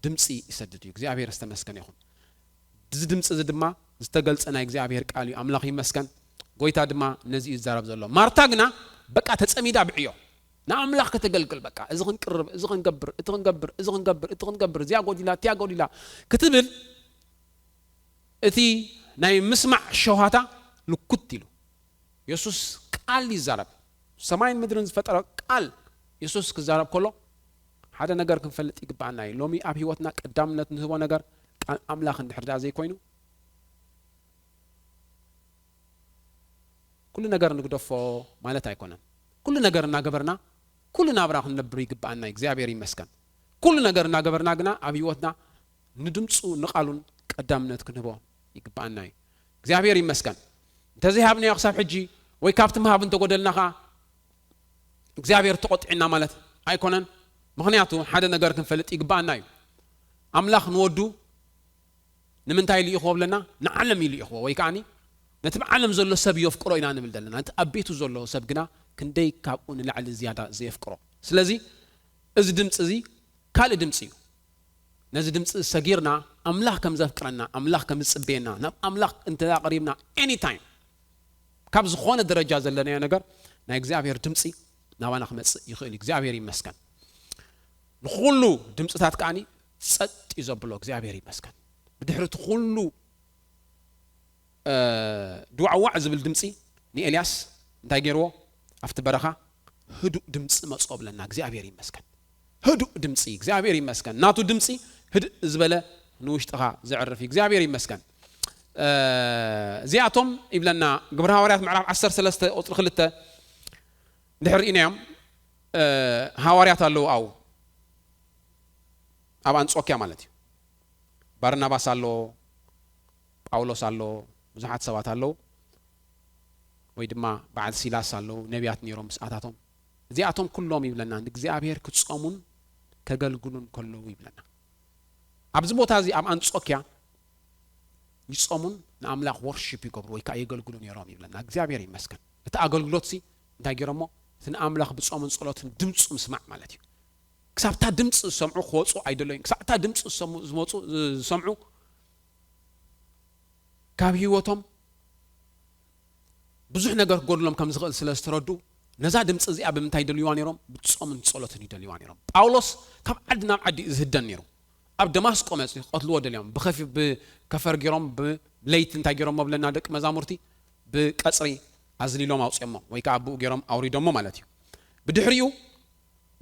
ድምጽ ይሰድድ እግዚአብሔር استመስገን ይሁን እዚ ድምጽ እዚ ድማ ዝተገልጸና እግዚአብሔር ቃል እዩ አምላኽ ይመስገን ጎይታ ድማ ነዚ ይዛረብ ዘሎ ማርታ ግና በቃ ተጸሚዳ ብዕዮ ና አምላኽ ከተገልግል በቃ እዚ ክንቅርብ እዚ ክንገብር እቲ ክንገብር እዚ ክንገብር እቲ ክንገብር እዚያ ጎዲላ ቲያ ጎዲላ ክትብል እቲ ናይ ምስማዕ ሸውሃታ ልኩት ኢሉ ኢየሱስ ቃል ይዛረብ ሰማይን ምድርን ዝፈጠረ ቃል ኢየሱስ ክዛረብ ከሎ ሓደ ነገር ክንፈልጥ ይግባአና ሎሚ ኣብ ህይወትና ቀዳምነት ንህቦ ነገር ቃል አምላኽ እንድሕርዳ ዘይኮይኑ ኩሉ ነገር ንግደፎ ማለት አይኮነን ኩሉ ነገር እናገበርና ኩሉ ናብራ ክንነብር ይግባአና እግዚአብሔር ይመስገን ኩሉ ነገር እናገበርና ግና ኣብ ህይወትና ንድምጹ ንቃሉን ቀዳምነት ክንህቦ ይግባአና እግዚአብሔር ይመስገን እንተዚህ ሃብና ያክሳብ ሕጂ ወይ ካብት መሃብ እንተጎደልናኻ እግዚአብሔር ተቆጥዕና ማለት አይኮነን ምክንያቱ ሓደ ነገር ክንፈልጥ ይግባአና አምላኽ ንወዱ ንምንታይ ልይኹ ብለና ንዓለም ይልይኹ ወይ ካኒ ነቲ ዓለም ዘሎ ሰብ ይፍቅሮ ኢና ንብል ዘለና እቲ አቤቱ ዘሎ ሰብ ግና ክንደይ ካብኡ ንላዕሊ ዝያዳ ዘይፍቅሮ ስለዚ እዚ ድምጽ እዚ ካል ድምጽ እዩ ነዚ ድምጽ ሰጊርና አምላኽ ከም ዘፍቅረና አምላኽ ከም ዝጽበየና ናብ አምላኽ እንተቀሪብና ኤኒ ታይም ካብ ዝኾነ ደረጃ ዘለና ነገር ናይ እግዚአብሔር ድምጽ ናባና ክመጽእ ይኽእል እግዚአብሔር ይመስገን ንኹሉ ድምጽታት ካኒ ጸጥ ይዘብሎ እግዚአብሔር ይመስገን ብድሕሪት ኩሉ ዱዓዋዕ ዝብል ድምጽ ንኤልያስ እንታይ ገይርዎ ኣብቲ በረኻ ህዱእ ድምጽ መጽኦ ብለና እግዚአብሔር ይመስገን ህዱእ ድምጽ እግዚአብሔር ይመስገን ናቱ ድምጽ ህዱእ ዝበለ ንውሽጥኻ ዝዕርፍ እግዚአብሔር ይመስገን ዚያቶም ይብለና ግብረ ሐዋርያት ምዕራፍ 13 ቁጥር 2 ድሕር ኢናዮም ሐዋርያት አለው አው ኣብ አንጾኪያ ማለት እዩ ባርናባስ አሎ ጳውሎስ አሎ ብዙሓት ሰባት አለው ወይ ድማ ባዓል ሲላስ አለው ነቢያት ነይሮም ምስኣታቶም እዚኣቶም ኩሎም ይብለና እግዚአብሔር ክጾሙን ከገልግሉን ከለው ይብለና ኣብዚ ቦታ እዚ ኣብ አንጾኪያ ይጾሙን ንአምላኽ ወርሺፕ ይገብሩ ወይ ከዓ የገልግሉ ነይሮም ይብለና እግዚአብሔር ይመስገን እቲ አገልግሎት ሲ እንታይ ገይሮሞ እቲ ንአምላኽ ብጾምን ጸሎትን ድምጹ ምስማዕ ማለት እዩ ክሳብታ ድምጽ ሰምዑ ኾጹ አይደለኝ ክሳብታ ድምጽ ዝመጹ ሰምዑ ካብ ህይወቶም ብዙሕ ነገር ጎድሎም ከም ዝኽእል ስለዝተረዱ ነዛ ድምጽ እዚኣ ብምንታይ ደልዩዋ ነይሮም ብጾምን ጸሎትን ይደልዩዋ ነይሮም ጳውሎስ ካብ ዓዲ ናብ ዓዲ ዝህደን ነይሩ ኣብ ደማስቆ መጽ ቆትልዎ ደልዮም ብኸፊ ብከፈር ገይሮም ብለይቲ እንታይ ገይሮም ብለና ደቂ መዛሙርቲ ብቀጽሪ ኣዝሊሎም ኣውፅዮሞ ወይ ከዓ ኣብኡ ገይሮም ኣውሪዶሞ ማለት እዩ ብድሕሪኡ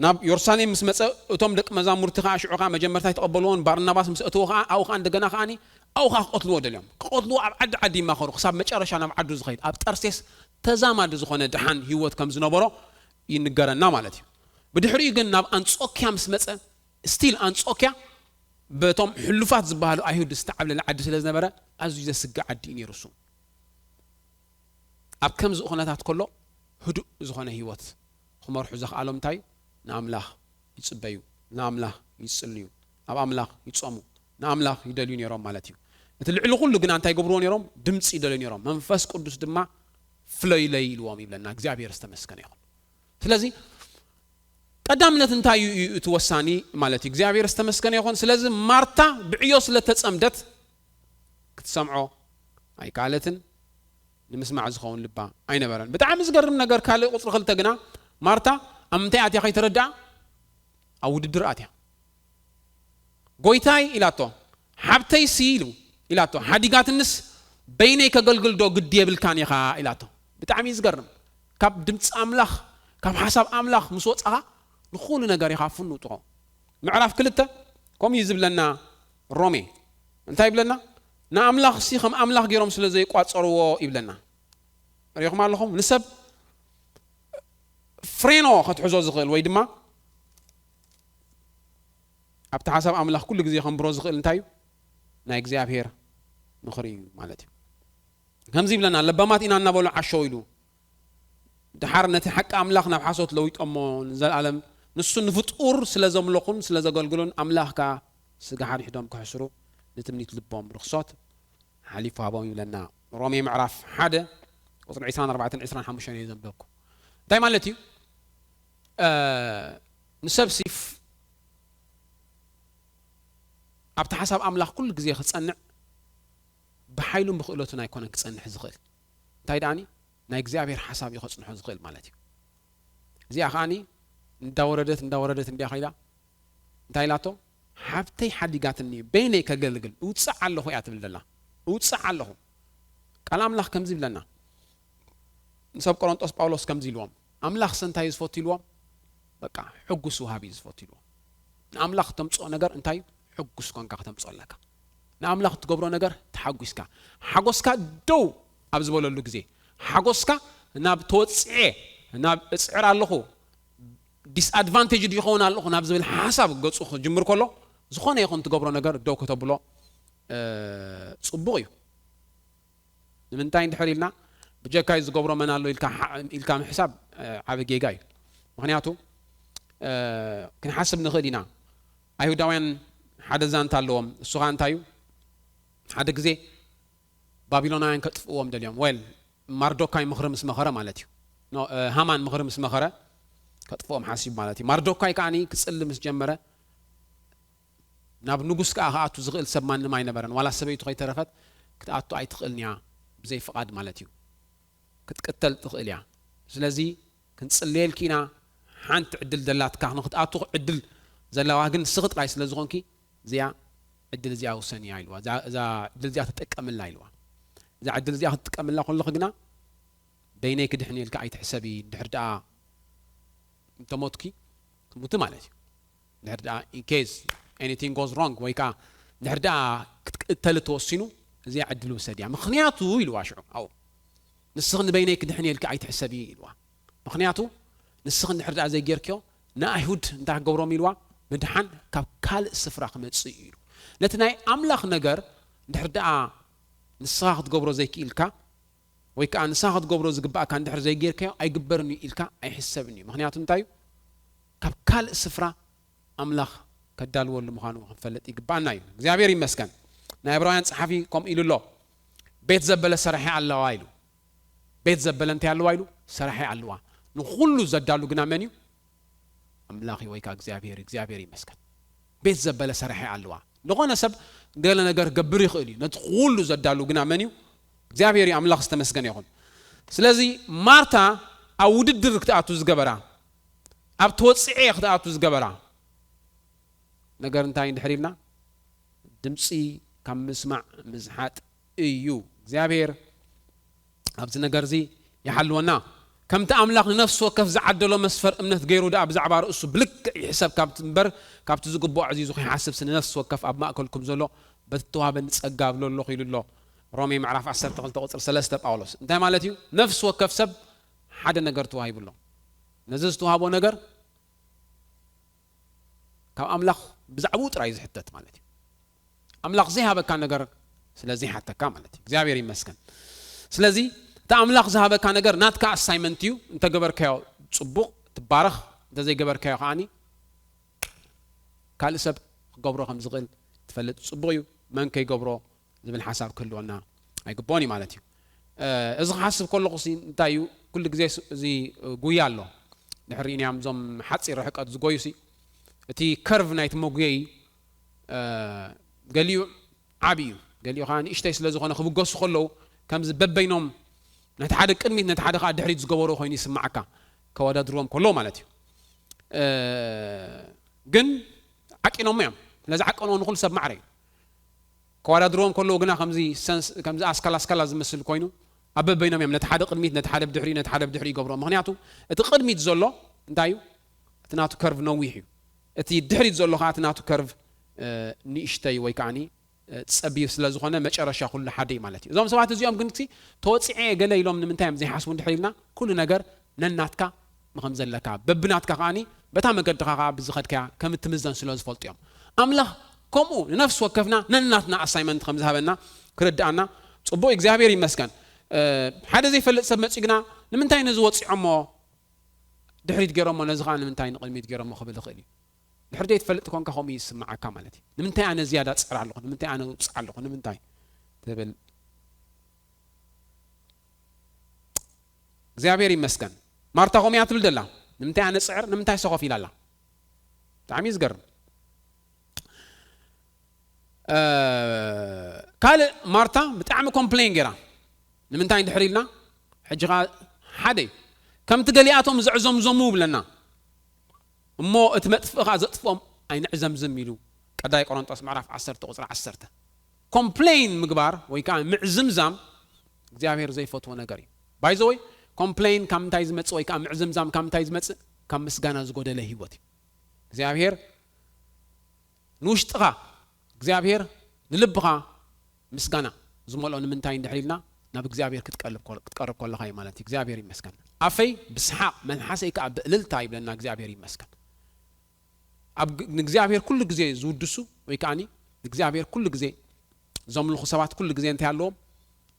ናብ ኢየሩሳሌም ምስ መጸ እቶም ደቂ መዛሙርቲ ከዓ ሽዑ ከዓ መጀመርታ ይተቀበልዎን ባርናባስ ምስ እተው ከዓ ኣው ከዓ እንደገና ከዓኒ ኣው ከዓ ቆትልዎ ደልዮም ቆትልዎ ኣብ ዓዲ ይማኸሩ ክሳብ መጨረሻ ናብ ዓዱ ዝኸይድ ኣብ ጠርሴስ ተዛማዲ ዝኾነ ድሓን ህይወት ከም ዝነበሮ ይንገረና ማለት እዩ ብድሕሪኡ ግን ናብ አንጾኪያ ምስ መጸ ስቲል አንጾኪያ በቶም ሕሉፋት ዝበሃሉ አይሁድ ዝተዓብለለ ዓዲ ስለ ዝነበረ ኣዝዩ ዘስግዕ ዓዲ ነይሩ እሱ ኣብ ከምዚ ኩነታት ከሎ ህዱእ ዝኾነ ህይወት ክመርሑ ዘኽኣሎም እንታይ ንአምላኽ ይጽበዩ ንአምላኽ ይጽልዩ ኣብ አምላኽ ይጾሙ ንአምላኽ ይደልዩ ነይሮም ማለት እዩ እቲ ልዕሊ ኩሉ ግን እንታይ ገብርዎ ነይሮም ድምጽ ይደልዩ ነይሮም መንፈስ ቅዱስ ድማ ፍለይ ኢልዎም ይብለና እግዚአብሔር ዝተመስገነ ይኹን ስለዚ ቀዳምነት እንታይ እዩ እቲ ወሳኒ ማለት እዩ እግዚአብሔር ዝተመስገነ ይኹን ስለዚ ማርታ ብዕዮ ስለተጸምደት ክትሰምዖ ኣይካለትን ንምስማዕ ዝኸውን ልባ ኣይነበረን ብጣዕሚ ዝገርም ነገር ካልእ ቁጽሪ 2 ግና ማርታ أمتى أتيا خي ترجع أو ددر أتيا قويتاي إلاتو حبتي سيلو إلاتو حديقات الناس بيني كقلقل دو قديه بالكان يخا إلاتو بتعميز قرن كاب دمت أملاخ كاب حساب أملاخ مسوت أها نخول نجار يخافون وتقو معرف كلته كم يزب لنا رومي انتاي بلنا نا أملاخ سيخم أملاخ جيرم سلزي قوات صاروا يبلنا ريخم علىهم نسب فرينو خد حزوز زغل ويدما ابت حسب املاح كل غزي خمبرو زغل انتايو نا እግዚአብሔር نخري مالتي همزي بلنا لبمات إنا نبولو عشو يلو دحارنتي حق املاح ناب حسوت لو يطمون زال عالم نسو نفطور سلا زملقون سلا زغلغلون املاح كا سغا حد حدوم كحسرو نتمنيت لبوم رخصات حليف هابو يلنا رومي معرف حدا وطن عيسان 24 25 يزنبكو داي مالتي نسبسيف أبت حسب أملاخ كل جزية خصنع بحيلهم بخيلتنا يكون كتصنع زغل تايداني نايجزي أبير حساب يخصنع زغل مالتي زي أخاني ندوردت ندي خيدا تايلاتو حبتي حديقاتني بيني كجلجل وتصع الله يعتب الله وتصع الله كلام الله كم زي لنا نسب كورنثوس باولوس كم زي لهم أملاخ سنتاي زفوتي لهم بقى حقوس وهابي زفوتي لهم أملاخ تمصو نجار انتاي حقوس كون كا تمصو لك نأملاخ تقبرو نجار تحقوسكا حقوسكا دو أبز بولو لجزي حقوسكا ناب توصعي ناب اسعر الله disadvantage دي يخون الله نابز بالحساب قصو جمر كله زخونه يخون تقبرو نجار دو كتبلو صبويو من تاين دحريلنا بجاكاي زقبرو من الله إلكا حساب عبقي جاي مخنياتو كن حسب نخدينا أيهوداوين حدا زان تالوم السوغان تايو حدا جزي بابلوناين كتفوهم دليوم ويل ماردوكاي مخرم اسمه خرا مالتيو نو هامان مخرم اسمه خرا كتفوهم حاسب مالتي ماردوكاي كاني كسلم جمره ناب نغوس كاهاتو زغل سبمان ما ينبرن ولا سبيتو خي ترفت كتاتو اي تخلنيا بزي فقاد مالتيو كتقتل تخليا سلازي كنصليل كينا حانت عدل دلات كاخ نخطاتو عدل زلاوا ግን ስግጥ ላይ ስለዝኾንኪ እዚያ ዕድል እዚያ ወሰን ያ ኢልዋ እዛ ዕድል እዚያ ተጠቀምላ ኢልዋ እዛ ዕድል እዚያ ተጠቀምላ ኩልኽ ግና በይነይ ክድሕኒ ኢልካ ኣይትሕሰቢ ድሕር ደኣ እንተሞትኪ ትሙት ማለት እዩ ድሕር ደኣ in case anything goes wrong ወይ ከዓ ድሕር ደኣ ክትቅተል ተወሲኑ እዚያ ዕድል ውሰድ እያ ምክንያቱ ኢልዋ ሽዑ ኣው ንስኽን በይነይ ክድሕኒ ኢልካ ኣይትሕሰቢ ኢልዋ ምክንያቱ ንስኽን ድሕር ደኣ ዘይጌርክዮ ንኣይሁድ እንታይ ክገብሮም ኢልዋ مدحن كابكال السفرة خمسيرو لتناي أملاخ نجار دحردا نساخ تجبرو زي كيلكا ويكا نساخ تجبرو زي جبا كان دحر زي جيركا أي جبرني إلكا أي حسبني مخنياتهم تايو كابكال السفرة أملاخ كدال ولا مخانو فلت يجبا نايو زي مسكن نايبراين صحفي كم إلو الله بيت زبل سرحي على وايلو بيت زبل أنت على وايلو سرحي على الوا نخلو زدالو جنا منيو أملاخي ويكا እግዚአብሔር ይመስገን ቤት ዘበለ ሰራሒ አለዋ ለሆነ ሰብ ገለ ነገር ገብር ይኽእሊ ነጥኹሉ ዘዳሉ ግና መንዩ እግዚአብሔር አምላኽ ዝተመስገነ ይሁን ስለዚህ ማርታ አውድድር ክትአቱ ዝገበራ ኣብ ተወጽዒ ክትአቱ ዝገበራ ነገር እንታይ እንድሕሪልና ድምጺ ካብ ምስማዕ ምዝሓጥ እዩ እግዚአብሔር ኣብዚ ነገር እዚ ይሓልወና كم تأملاق نفسه وكف زعدله مسفر أمنت غيره ده بزعبار أسو بلك يحسب كابت مبر كابت زقبو عزيز وخي حاسب سن نفسه وكف أب مأكلكم زلو بتتوها بنتسقاب له خيل الله رامي معرف عسر تغل تغطر سلسة باولوس انت مالتيو نفس وكف سب حدا نقرتوها هاي بالله نززتوها بو نقر كم أملاق بزعبوت رايز حتت مالتي أملاق زيها بكان نقر سلازي حتى كاملتي زابيري مسكن سلازي تأملاق ذهبك كان نجار ناتك أسايمنتيو أنت جبر كيو تصبق تبارخ ده زي جبر كيو خاني كالسب جبره خمس غل تفلت تصبقيو من كي جبره زي بالحساب كله أنا أيقبوني مالتيو إذا حسب كل قصين تايو كل زي جويالو نحريني عم زم حتى راح يقعد زجويسي تي كيرف نايت موجي قاليو عبيو قاليو خاني إيش تيسلا زخانة خبو قص خلو كم زبب بينهم نتحدث كلمة نتحدث قاعد دحريت زجبرو خيني سمعك كوادا دروم كله مالتي جن عكينو ميم لازم عكينو نقول سب معري كوادا دروم كله جنا خمزي سنس خمزي أسكال لازم مثل كوينو أبى بينهم يوم نتحدث كلمة نتحدث بدحري جبرو مغنياتو تقدمي تزلو انتايو تناتو كيرف نويحي تي دحري تزلو خات ناتو كيرف نيشتي ويكاني تسبيو سلازخونه مچرشا كل حدي مالتي زوم سبات زيوم كنتي توصعي قال يلوم من تايم زي حاسبون دحرينا كل نجر نناتكا مخمزلكا ببناتكا قاني بتا مقدخا بزخدكا كم تمزن سلاز فولتيوم املا كومو نفس وكفنا نناتنا اسايمنت خمزهبنا كردانا صبو እግዚአብሔር ይመስገን حدا زي فلت سب مصيغنا لمن تاي نز وصعمو دحريت غيرمو نزخان لمن تاي نقلميت غيرمو خبل خيلي دحريت فلت كونكا خومي يسمعك مالتي لمن تاي انا زياده صعر على لمن تاي انا صعر على لمن تاي تبل እግዚአብሔር ይመስገን ማርታ ቆሚያ ትብልደላ ንምንታይ ኣነጽዕር ንምንታይ ሰኸፍ ኢላ ኣላ ብጣዕሚ ዝገርም ካልእ ማርታ ብጣዕሚ ኮምፕሌን ገይራ ንምንታይ እንድሕር ኢልና ሕጂኻ ሓደ ከምቲ ገሊኣቶም ዘዕዘምዘሙ ብለና እሞ እቲ መጥፍእኻ ዘጥፍኦም ኣይንዕዘምዝም ኢሉ ቀዳይ ቆሮንጦስ ምዕራፍ 10 ቁጽሪ 10 ኮምፕሌን ምግባር ወይ ከዓ ምዕዝምዛም እግዚአብሔር ዘይፈትዎ ነገር እዩ ባይ ዘ ወይ ኮምፕሌን ካብ ምንታይ ዝመጽእ ወይ ከዓ ምዕዝምዛም ካብ ምንታይ ዝመጽእ ካብ ምስጋና ዝጎደለ ህይወት እዩ እግዚአብሔር ንውሽጥኻ እግዚአብሔር ንልብኻ ምስጋና ዝመልኦ ንምንታይ እንድሕር ኢልና ናብ እግዚአብሔር ክትቀርብ ከለኻ ማለት እዩ እግዚአብሔር ይመስገን ኣፈይ ብስሓቅ መንሓሰይ ከዓ ብእልልታ ይብለና እግዚአብሔር ይመስገን ኣብ እግዚአብሔር ኩሉ ግዜ ዝውድሱ ወይ ከዓኒ እግዚአብሔር ኩሉ ግዜ ዘምልኹ ሰባት ኩሉ ግዜ እንታይ ኣለዎም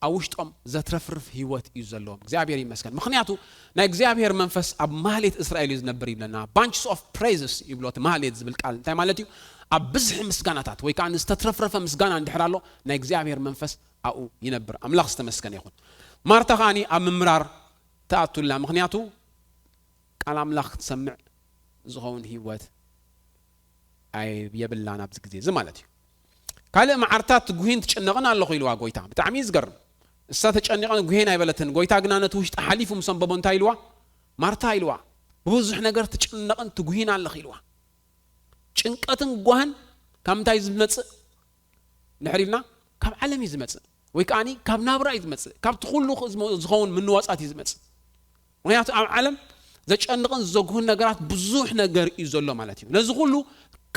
ኣብ ውሽጦም ዘትረፍርፍ ህይወት እዩ ዘለዎም እግዚአብሔር ይመስገን ምክንያቱ ናይ እግዚአብሔር መንፈስ ኣብ ማህሌት እስራኤል ዝነብር ይብለና ባንችስ ኦፍ ፕሬይዝስ ይብሎት ማህሌት ዝብል ቃል እንታይ ማለት እዩ ኣብ ብዙሕ ምስጋናታት ወይ ከዓ ዝተትረፍረፈ ምስጋና እንድሕር ኣሎ ናይ እግዚአብሔር መንፈስ ኣብኡ ይነብር ኣምላኽ ዝተመስገነ ይኹን ማርታ ኸዓኒ ኣብ ምምራር ተኣቱላ ምክንያቱ ቃል ኣምላኽ ክትሰምዕ ዝኸውን ህይወት ኣይ የብላን ኣብዚ ግዜ እዚ ማለት እዩ ካልእ መዓርታት ጉሂን ትጨነቕን ኣለኹ ኢልዋ ጎይታ ብጣዕሚ ዝገርም እሳ ተጨኒቐን ጉሂን ኣይበለትን ጎይታ ግና ነቲ ውሽጢ ሓሊፉ ምሰንበቦ እንታይ ኢልዋ ማርታ ኢልዋ ብብዙሕ ነገር ትጨነቕን ትጉሂን ኣለኽ ኢልዋ ጭንቀትን ጓህን ካብ ምንታይ ዝመጽእ ንሕር ኢልና ካብ ዓለም እዩ ዝመጽእ ወይ ከዓኒ ካብ ናብራ እዩ ዝመጽእ ካብቲ ኩሉ ዝኸውን ምንዋጻት እዩ ዝመጽእ ምክንያቱ ኣብ ዓለም ዘጨንቕን ዘጉህን ነገራት ብዙሕ ነገር እዩ ዘሎ ማለት እዩ ነዚ ኩሉ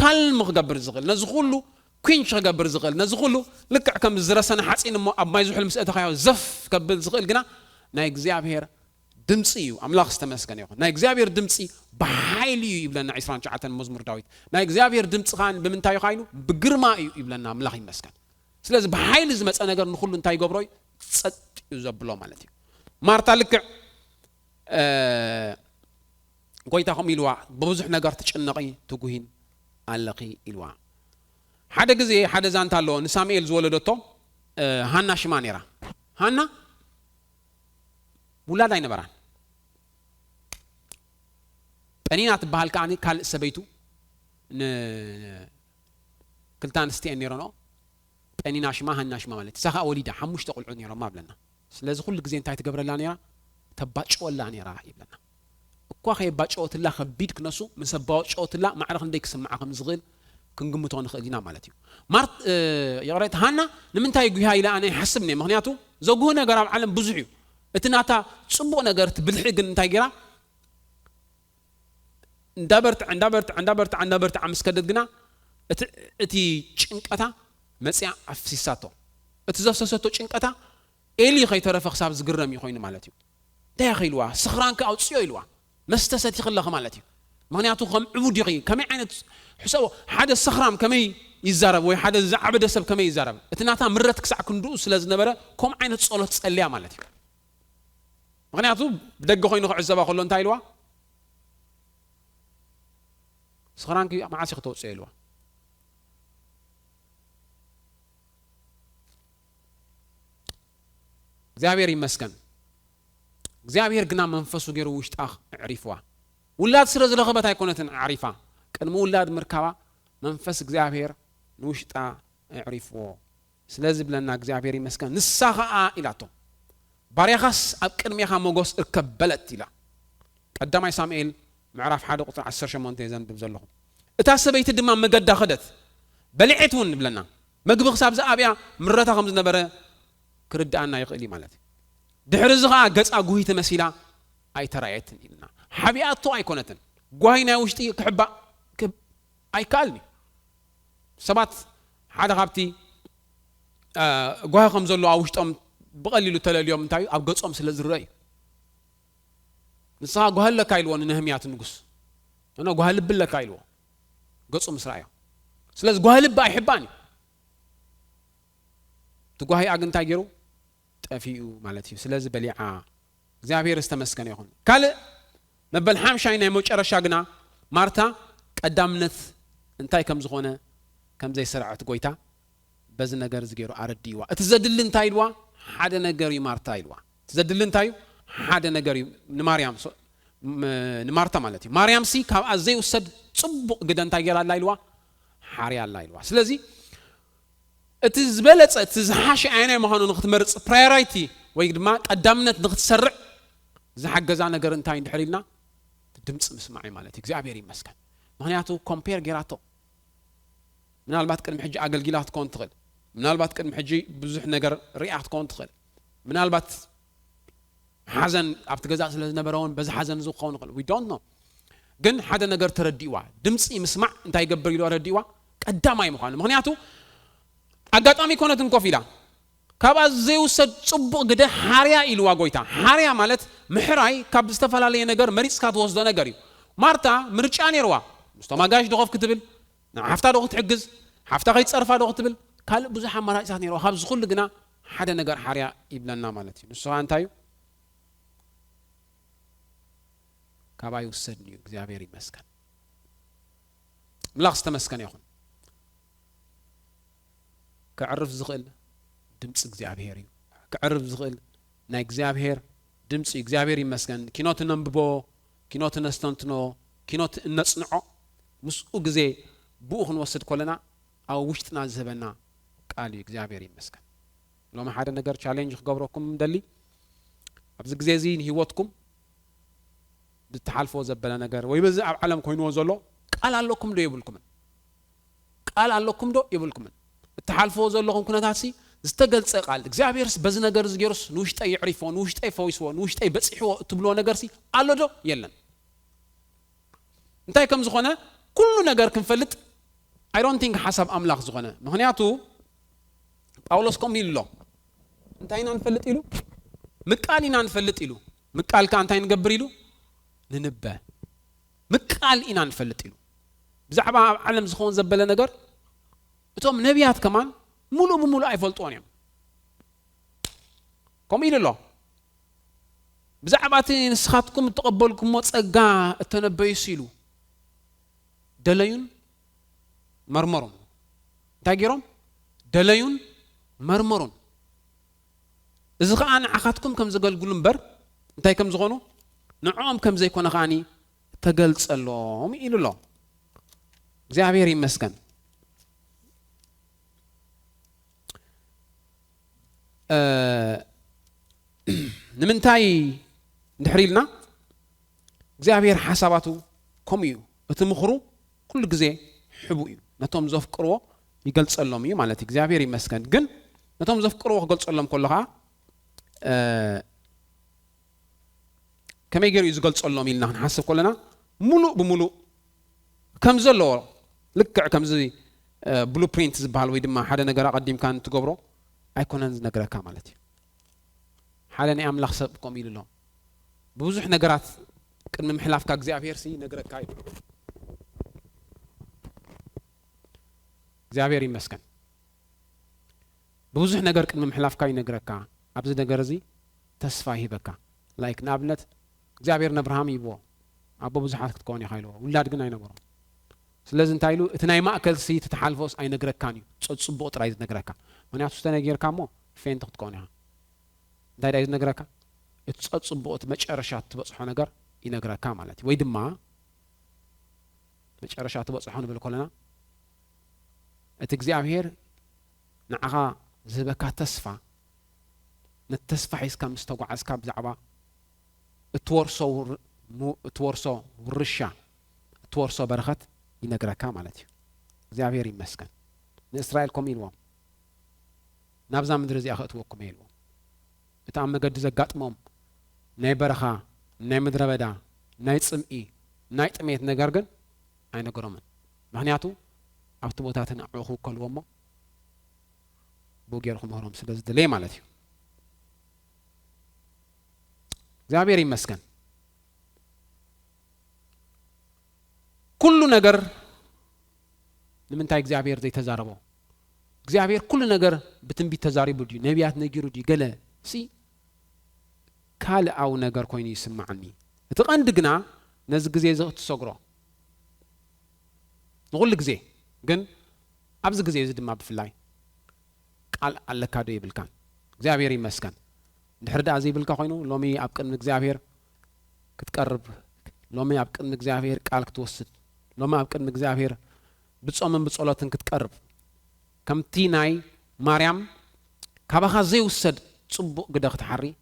ካልም ክገብር ዝኽእል ነዚ ኩሉ ኩንሽ ክገብር ዝኽእል ነዚ ኩሉ ልክዕ ከም ዝረሰነ ሓፂን እሞ ኣብ ማይ ዝሑል ምስእተኻዮ ዘፍ ከብል ዝኽእል ግና ናይ እግዚአብሔር ድምፂ እዩ ኣምላኽ ዝተመስገነ ይኹን ናይ እግዚአብሔር ድምፂ ብሓይሊ እዩ ይብለና 29 መዝሙር ዳዊት ናይ እግዚአብሔር ድምፂ ኻን ብምንታይ ይኻይኑ ብግርማ እዩ ይብለና ኣምላኽ ይመስገን ስለዚ ብሓይሊ ዝመፀ ነገር ንኹሉ እንታይ ይገብሮ እዩ ጸጥ እዩ ዘብሎ ማለት እዩ ማርታ ልክዕ ጎይታ ከም ኢልዋ ብብዙሕ ነገር ትጭነቂ ትጉሂን ኣለኺ ኢልዋ ሓደ ግዜ ሓደ ዛንታ ኣሎ ንሳሙኤል ዝወለደቶ ሃና ሽማ ነይራ ሃና ውላድ ኣይነበራን ጴኒና ትበሃል ከዓኒ ካልእ ሰበይቱ ክልተ ኣንስቲአን ነይረንኦ ጴኒና ሽማ ሃና ሽማ ማለት እሳ ከዓ ወሊዳ 5 ቆልዑ ነይሮማ ብለና ስለዚ ኩሉ ግዜ እንታይ ትገብረላ ነይራ ተባጭወላ ነይራ ይብለና እኳ ከየባጭወትላ ከቢድ ክነሱ ምስ ኣባጭወትላ ማዕረኽ እንደይ ክስምዓ ከም ዝኽእል ክንግምቶ ንኽእል ኢና ማለት እዩ ማርት የቕረይት ሃና ንምንታይ ጉያ ኢላ ኣነ ይሓስብ ነየ ምክንያቱ ዘጉህ ነገር ኣብ ዓለም ብዙሕ እዩ እቲ ናታ ጽቡቕ ነገር ትብልሒ ግን እንታይ ገይራ እንዳበርት ምስ ከደት ግና እቲ ጭንቀታ መፅያ ኣፍሲሳቶ እቲ ዘፍሰሰቶ ጭንቀታ ኤሊ ከይተረፈ ክሳብ ዝግረም ኮይኑ ማለት እዩ እንታይ ኸኢልዋ ስኽራንካ ኣውፅዮ ኢልዋ መስተሰቲ ይኽለኸ ማለት እዩ ምክንያቱ ከም ዕቡድ ይኺ ከመይ ዓይነት ሕሰቦ ሓደ ሰኽራም ከመይ ይዛረብ ወይ ሓደ ዝዓበደ ሰብ ከመይ ይዛረብ እቲ ናታ ምረት ክሳዕ ክንድኡ ስለ ዝነበረ ከም ዓይነት ጸሎት ጸልያ ማለት እዩ ምክንያቱ ብደገ ኮይኑ ክዕዘባ ከሎ እንታይ ኢልዋ ስኽራንኪ መዓሲ ክተውፅዮ ኢልዋ እግዚአብሔር ይመስገን እግዚአብሔር ግና መንፈሱ ገይሩ ውሽጣ ዕሪፍዋ ውላድ ስለ ዝረኸበት ኣይኮነትን ዓሪፋ ቅድሚ ውላድ ምርካባ መንፈስ እግዚአብሔር ንውሽጣ ዕሪፍዎ ስለዚ ብለና እግዚአብሔር ይመስገን ንሳ ኸዓ ኢላቶ ባርያኻስ ኣብ ቅድሚኻ ሞጎስ እርከብ በለት ኢላ ቀዳማይ ሳሙኤል ምዕራፍ 1 ቁጥሪ 18 ዘንብብ ዘለኹ እታ ሰበይቲ ድማ መገዳ ኸደት በልዒት እውን ብለና መግቢ ክሳብ ዝኣብያ ምረታ ከም ዝነበረ ክርዳኣና ይኽእል ማለት እዩ ድሕሪ እዚ ኸዓ ገፃ ጉሂት መሲላ ኣይተራየትን ኢልና ሓቢኣቶ ኣይኮነትን ጓሂ ናይ ውሽጢ ክሕባእ ኣይከኣልኒ ሰባት ሓደ ካብቲ ጓሂ ከም ዘሎ ኣብ ውሽጦም ብቐሊሉ ተለልዮም እንታይ ኣብ ገጾም ስለ ዝርአ እዩ ንስኻ ጓሂ ኣለካ ኢልዎ ንነህምያት ንጉስ እና ጓሂ ልቢ ኣለካ ኢልዎ ገጹ ምስ ረኣዮ ስለዚ ጓሂ ልቢ ኣይሕባን እዩ እቲ ጓሂ ኣግ እንታይ ገይሩ ጠፊኡ ማለት እዩ ስለዚ በሊዓ እግዚአብሔር ዝተመስገነ ይኹን ካልእ መበል ሓምሻይ ናይ መጨረሻ ግና ማርታ ቀዳምነት እንታይ ከም ዝኾነ ከም ዘይሰርዐት ጎይታ በዚ ነገር ዝገይሩ ኣረዲዋ እቲ ዘድሊ እንታይ ኢልዋ ሓደ ነገር እዩ ማርታ ኢልዋ እቲ ዘድሊ እንታይ እዩ ሓደ ነገር እዩ ንማርያም ንማርታ ማለት እዩ ማርያም ሲ ካብ ኣዘይ ውሰድ ጽቡቕ ግደ እንታይ ገይራ ኣላ ኢልዋ ሓርያ ኣላ ኢልዋ ስለዚ እቲ ዝበለጸ እቲ ዝሓሸ ዓይናይ ምዃኑ ንኽትመርጽ ፕራዮሪቲ ወይ ድማ ቀዳምነት ንኽትሰርዕ ዝሓገዛ ነገር እንታይ እንድሕር ኢልና ድምፂ ምስማዕ ማለት እዩ እግዚአብሔር ይመስገን ምክንያቱ ኮምፔር ጌራቶ ምናልባት ቅድሚ ሕጂ ኣገልጊላት ትኮን ትኽእል ምናልባት ቅድሚ ሕጂ ብዙሕ ነገር ሪኣት ትኮን ትኽእል ምናልባት ሓዘን ኣብቲ ገዛ ስለ ዝነበረውን በዚ ሓዘን ዝኸውን ይኽእል we don't know ግን ሓደ ነገር ተረዲእዋ ድምፂ ምስማዕ እንታይ ይገብር ኢሉ ረዲእዋ ቀዳማይ ምዃኑ ምክንያቱ ኣጋጣሚ ኮነትን ኮፍ ኢላ ካብ ዘይውሰድ ጽቡቕ ግደ ሓርያ ኢልዋ ጎይታ ሓርያ ማለት ምሕራይ ካብ ዝተፈላለየ ነገር መሪጽካ ትወስዶ ነገር እዩ ማርታ ምርጫ ነይርዋ ምስተማጋሽ ደኸፍ ክትብል ሓፍታ ዶ ክትሕግዝ ሓፍታ ከይፀርፋ ዶ ክትብል ካልእ ብዙሕ ኣማራጭታት ነይርዋ ካብ ዝኹሉ ግና ሓደ ነገር ሓርያ ይብለና ማለት እዩ ንሱ እንታይ እዩ ካባይ ውሰድኒ እዩ እግዚአብሔር ይመስገን ምላኽ ዝተመስገነ ይኹን ክዕርፍ ዝኽእል ድምፂ እግዚአብሔር እዩ ክዕርፍ ዝኽእል ናይ እግዚአብሔር ድምፂ እግዚአብሔር ይመስገን ኪኖት ነንብቦ ኪኖት ነስተንትኖ ኪኖት ነጽንዖ ምስኡ ግዜ ብኡ ክንወስድ ኮለና ኣብ ውሽጥና ዝህበና ቃል እዩ እግዚአብሔር ይመስገን ሎማ ሓደ ነገር ቻሌንጅ ክገብረኩም ደሊ ኣብዚ ግዜ እዚ ንህይወትኩም ብትሓልፎ ዘበለ ነገር ወይ በዚ ኣብ ዓለም ኮይንዎ ዘሎ ቃል ኣለኩም ዶ ይብልኩም ቃል ኣለኩም ዶ ይብልኩም እትሓልፎ ዘለኹም ኩነታትሲ ዝተገልጸ ቃል እግዚአብሔርስ በዚ ነገር ዝገርስ ንውሽጠይ ይዕሪፎ ንውሽጠይ ፈዊስዎ ንውሽጠይ በፂሕዎ እትብሎ ነገርሲ ኣሎ ዶ የለን እንታይ ከም ዝኾነ ኩሉ ነገር ክንፈልጥ I don't think ሓሳብ ኣምላኽ ዝኾነ ምክንያቱ ጳውሎስ ከም ኢሉ እንታይ ኢና ንፈልጥ ኢሉ ምቃል ኢና ንፈልጥ ኢሉ ምቃል ከ እንታይ ንገብር ኢሉ ንንበ ምቃል ኢና ንፈልጥ ኢሉ ብዛዕባ ኣብ ዓለም ዝኾን ዘበለ ነገር እቶም ነቢያት ከማን ሙሉ ብሙሉ ኣይፈልጥዎን እዮም ከም ኢሉ ብዛዕባ እቲ ንስኻትኩም እተቐበልኩሞ ጸጋ እተነበዩስ ኢሉ ደለዩን መርመሩን እንታይ ገይሮም ደለዩን መርመሩን እዚ ከዓ ንዓኻትኩም ከም ዘገልግሉ እምበር እንታይ ከም ዝኾኑ ንዖም ከም ዘይኮነ ኸዓኒ ተገልጸሎም ኢሉ ኣሎ እግዚአብሔር ይመስገን ንምንታይ እንድሕር ኢልና እግዚአብሔር ሓሳባቱ ከምኡ እዩ እቲ ምኽሩ ኩሉ ግዜ ሕቡእ እዩ ነቶም ዘፍቅርዎ ይገልጸሎም እዩ ማለት እግዚአብሔር ይመስገን ግን ነቶም ዘፍቅርዎ ክገልጸሎም ከሎ ከዓ ከመይ ገይሩ እዩ ዝገልጸሎም ኢልና ክንሓስብ ከለና ሙሉእ ብሙሉእ ከም ዘለዎ ልክዕ ከምዚ ብሉፕሪንት ዝበሃል ወይ ድማ ሓደ ነገር ኣቐዲምካ እንትገብሮ ኣይኮነን ዝነግረካ ማለት እዩ ሓደ ናይ ኣምላኽ ሰብ ከም ኢሉ ኣሎ ብብዙሕ ነገራት ቅድሚ ምሕላፍካ እግዚአብሔር ሲ ነግረካ እዩ እግዚአብሔር ይመስገን ብብዙሕ ነገር ቅድሚ ምሕላፍካ ይነግረካ ኣብዚ ነገር እዚ ተስፋ ይህበካ ላይክ ንኣብነት እግዚአብሔር ነብርሃም ይብዎ ኣቦ ብዙሓት ክትከውን ኢኻ ኢልዎ ውላድ ግን ኣይነበሮም ስለዚ እንታይ ኢሉ እቲ ናይ ማእከል ሲ ትተሓልፎስ ኣይነግረካን እዩ ፅቡቕ ጥራይ ዝነግረካ ምክንያቱ ዝተነገርካ እሞ ፌንት ክትከውን ኢኻ እንታይ ዳይ ዝነግረካ እቲ ፅቡቕ እቲ መጨረሻ ትበፅሖ ነገር ይነግረካ ማለት እዩ ወይ ድማ መጨረሻ ትበፅሖ ንብል ከለና እቲ እግዚአብሔር ንዓኻ ዝህበካ ተስፋ ነተስፋ ሒዝካ ምስ ተጓዓዝካ ብዛዕባ እትወርሶ ውርሻ እትወርሶ በረኸት ይነግረካ ማለት እዩ እግዚአብሔር ይመስገን ንእስራኤል ከም ኢልዎም ናብዛ ምድሪ እዚኣ ከእትወኩም ኢልዎም እቲ ኣብ መገዲ ዘጋጥሞም ናይ በረኻ ናይ ምድረ በዳ ናይ ጽምኢ ናይ ጥሜት ነገር ግን ኣይነገሮምን ምክንያቱ ኣብቲ ቦታትን ኣዕኹ ከልዎ እሞ ብኡ ገይርኩም ምህሮም ስለ ዝድለየ ማለት እዩ እግዚአብሔር ይመስገን ኩሉ ነገር ንምንታይ እግዚአብሔር ዘይተዛረቦ እግዚአብሔር ኩሉ ነገር ብትንቢት ተዛሪቡ ድዩ ነቢያት ነጊሩ ድዩ ገለ ሲ ካልኣው ነገር ኮይኑ ይስማዓኒ እቲ ቀንዲ ግና ነዚ ግዜ ዝትሰግሮ ንኩሉ ግዜ ግን ኣብዚ ግዜ እዚ ድማ ብፍላይ ቃል ኣለካ ዶ ይብልካ እግዚአብሔር ይመስገን ድሕር ዳ ዘይብልካ ኮይኑ ሎሚ ኣብ ቅድሚ እግዚአብሔር ክትቀርብ لومي أبقى إنك زعفير قالك توسد لومي أبقى إنك زعفير بتصومن بتصولات إنك تقرب كم تيناي مريم كابخا زي وسد صبق قدك تحري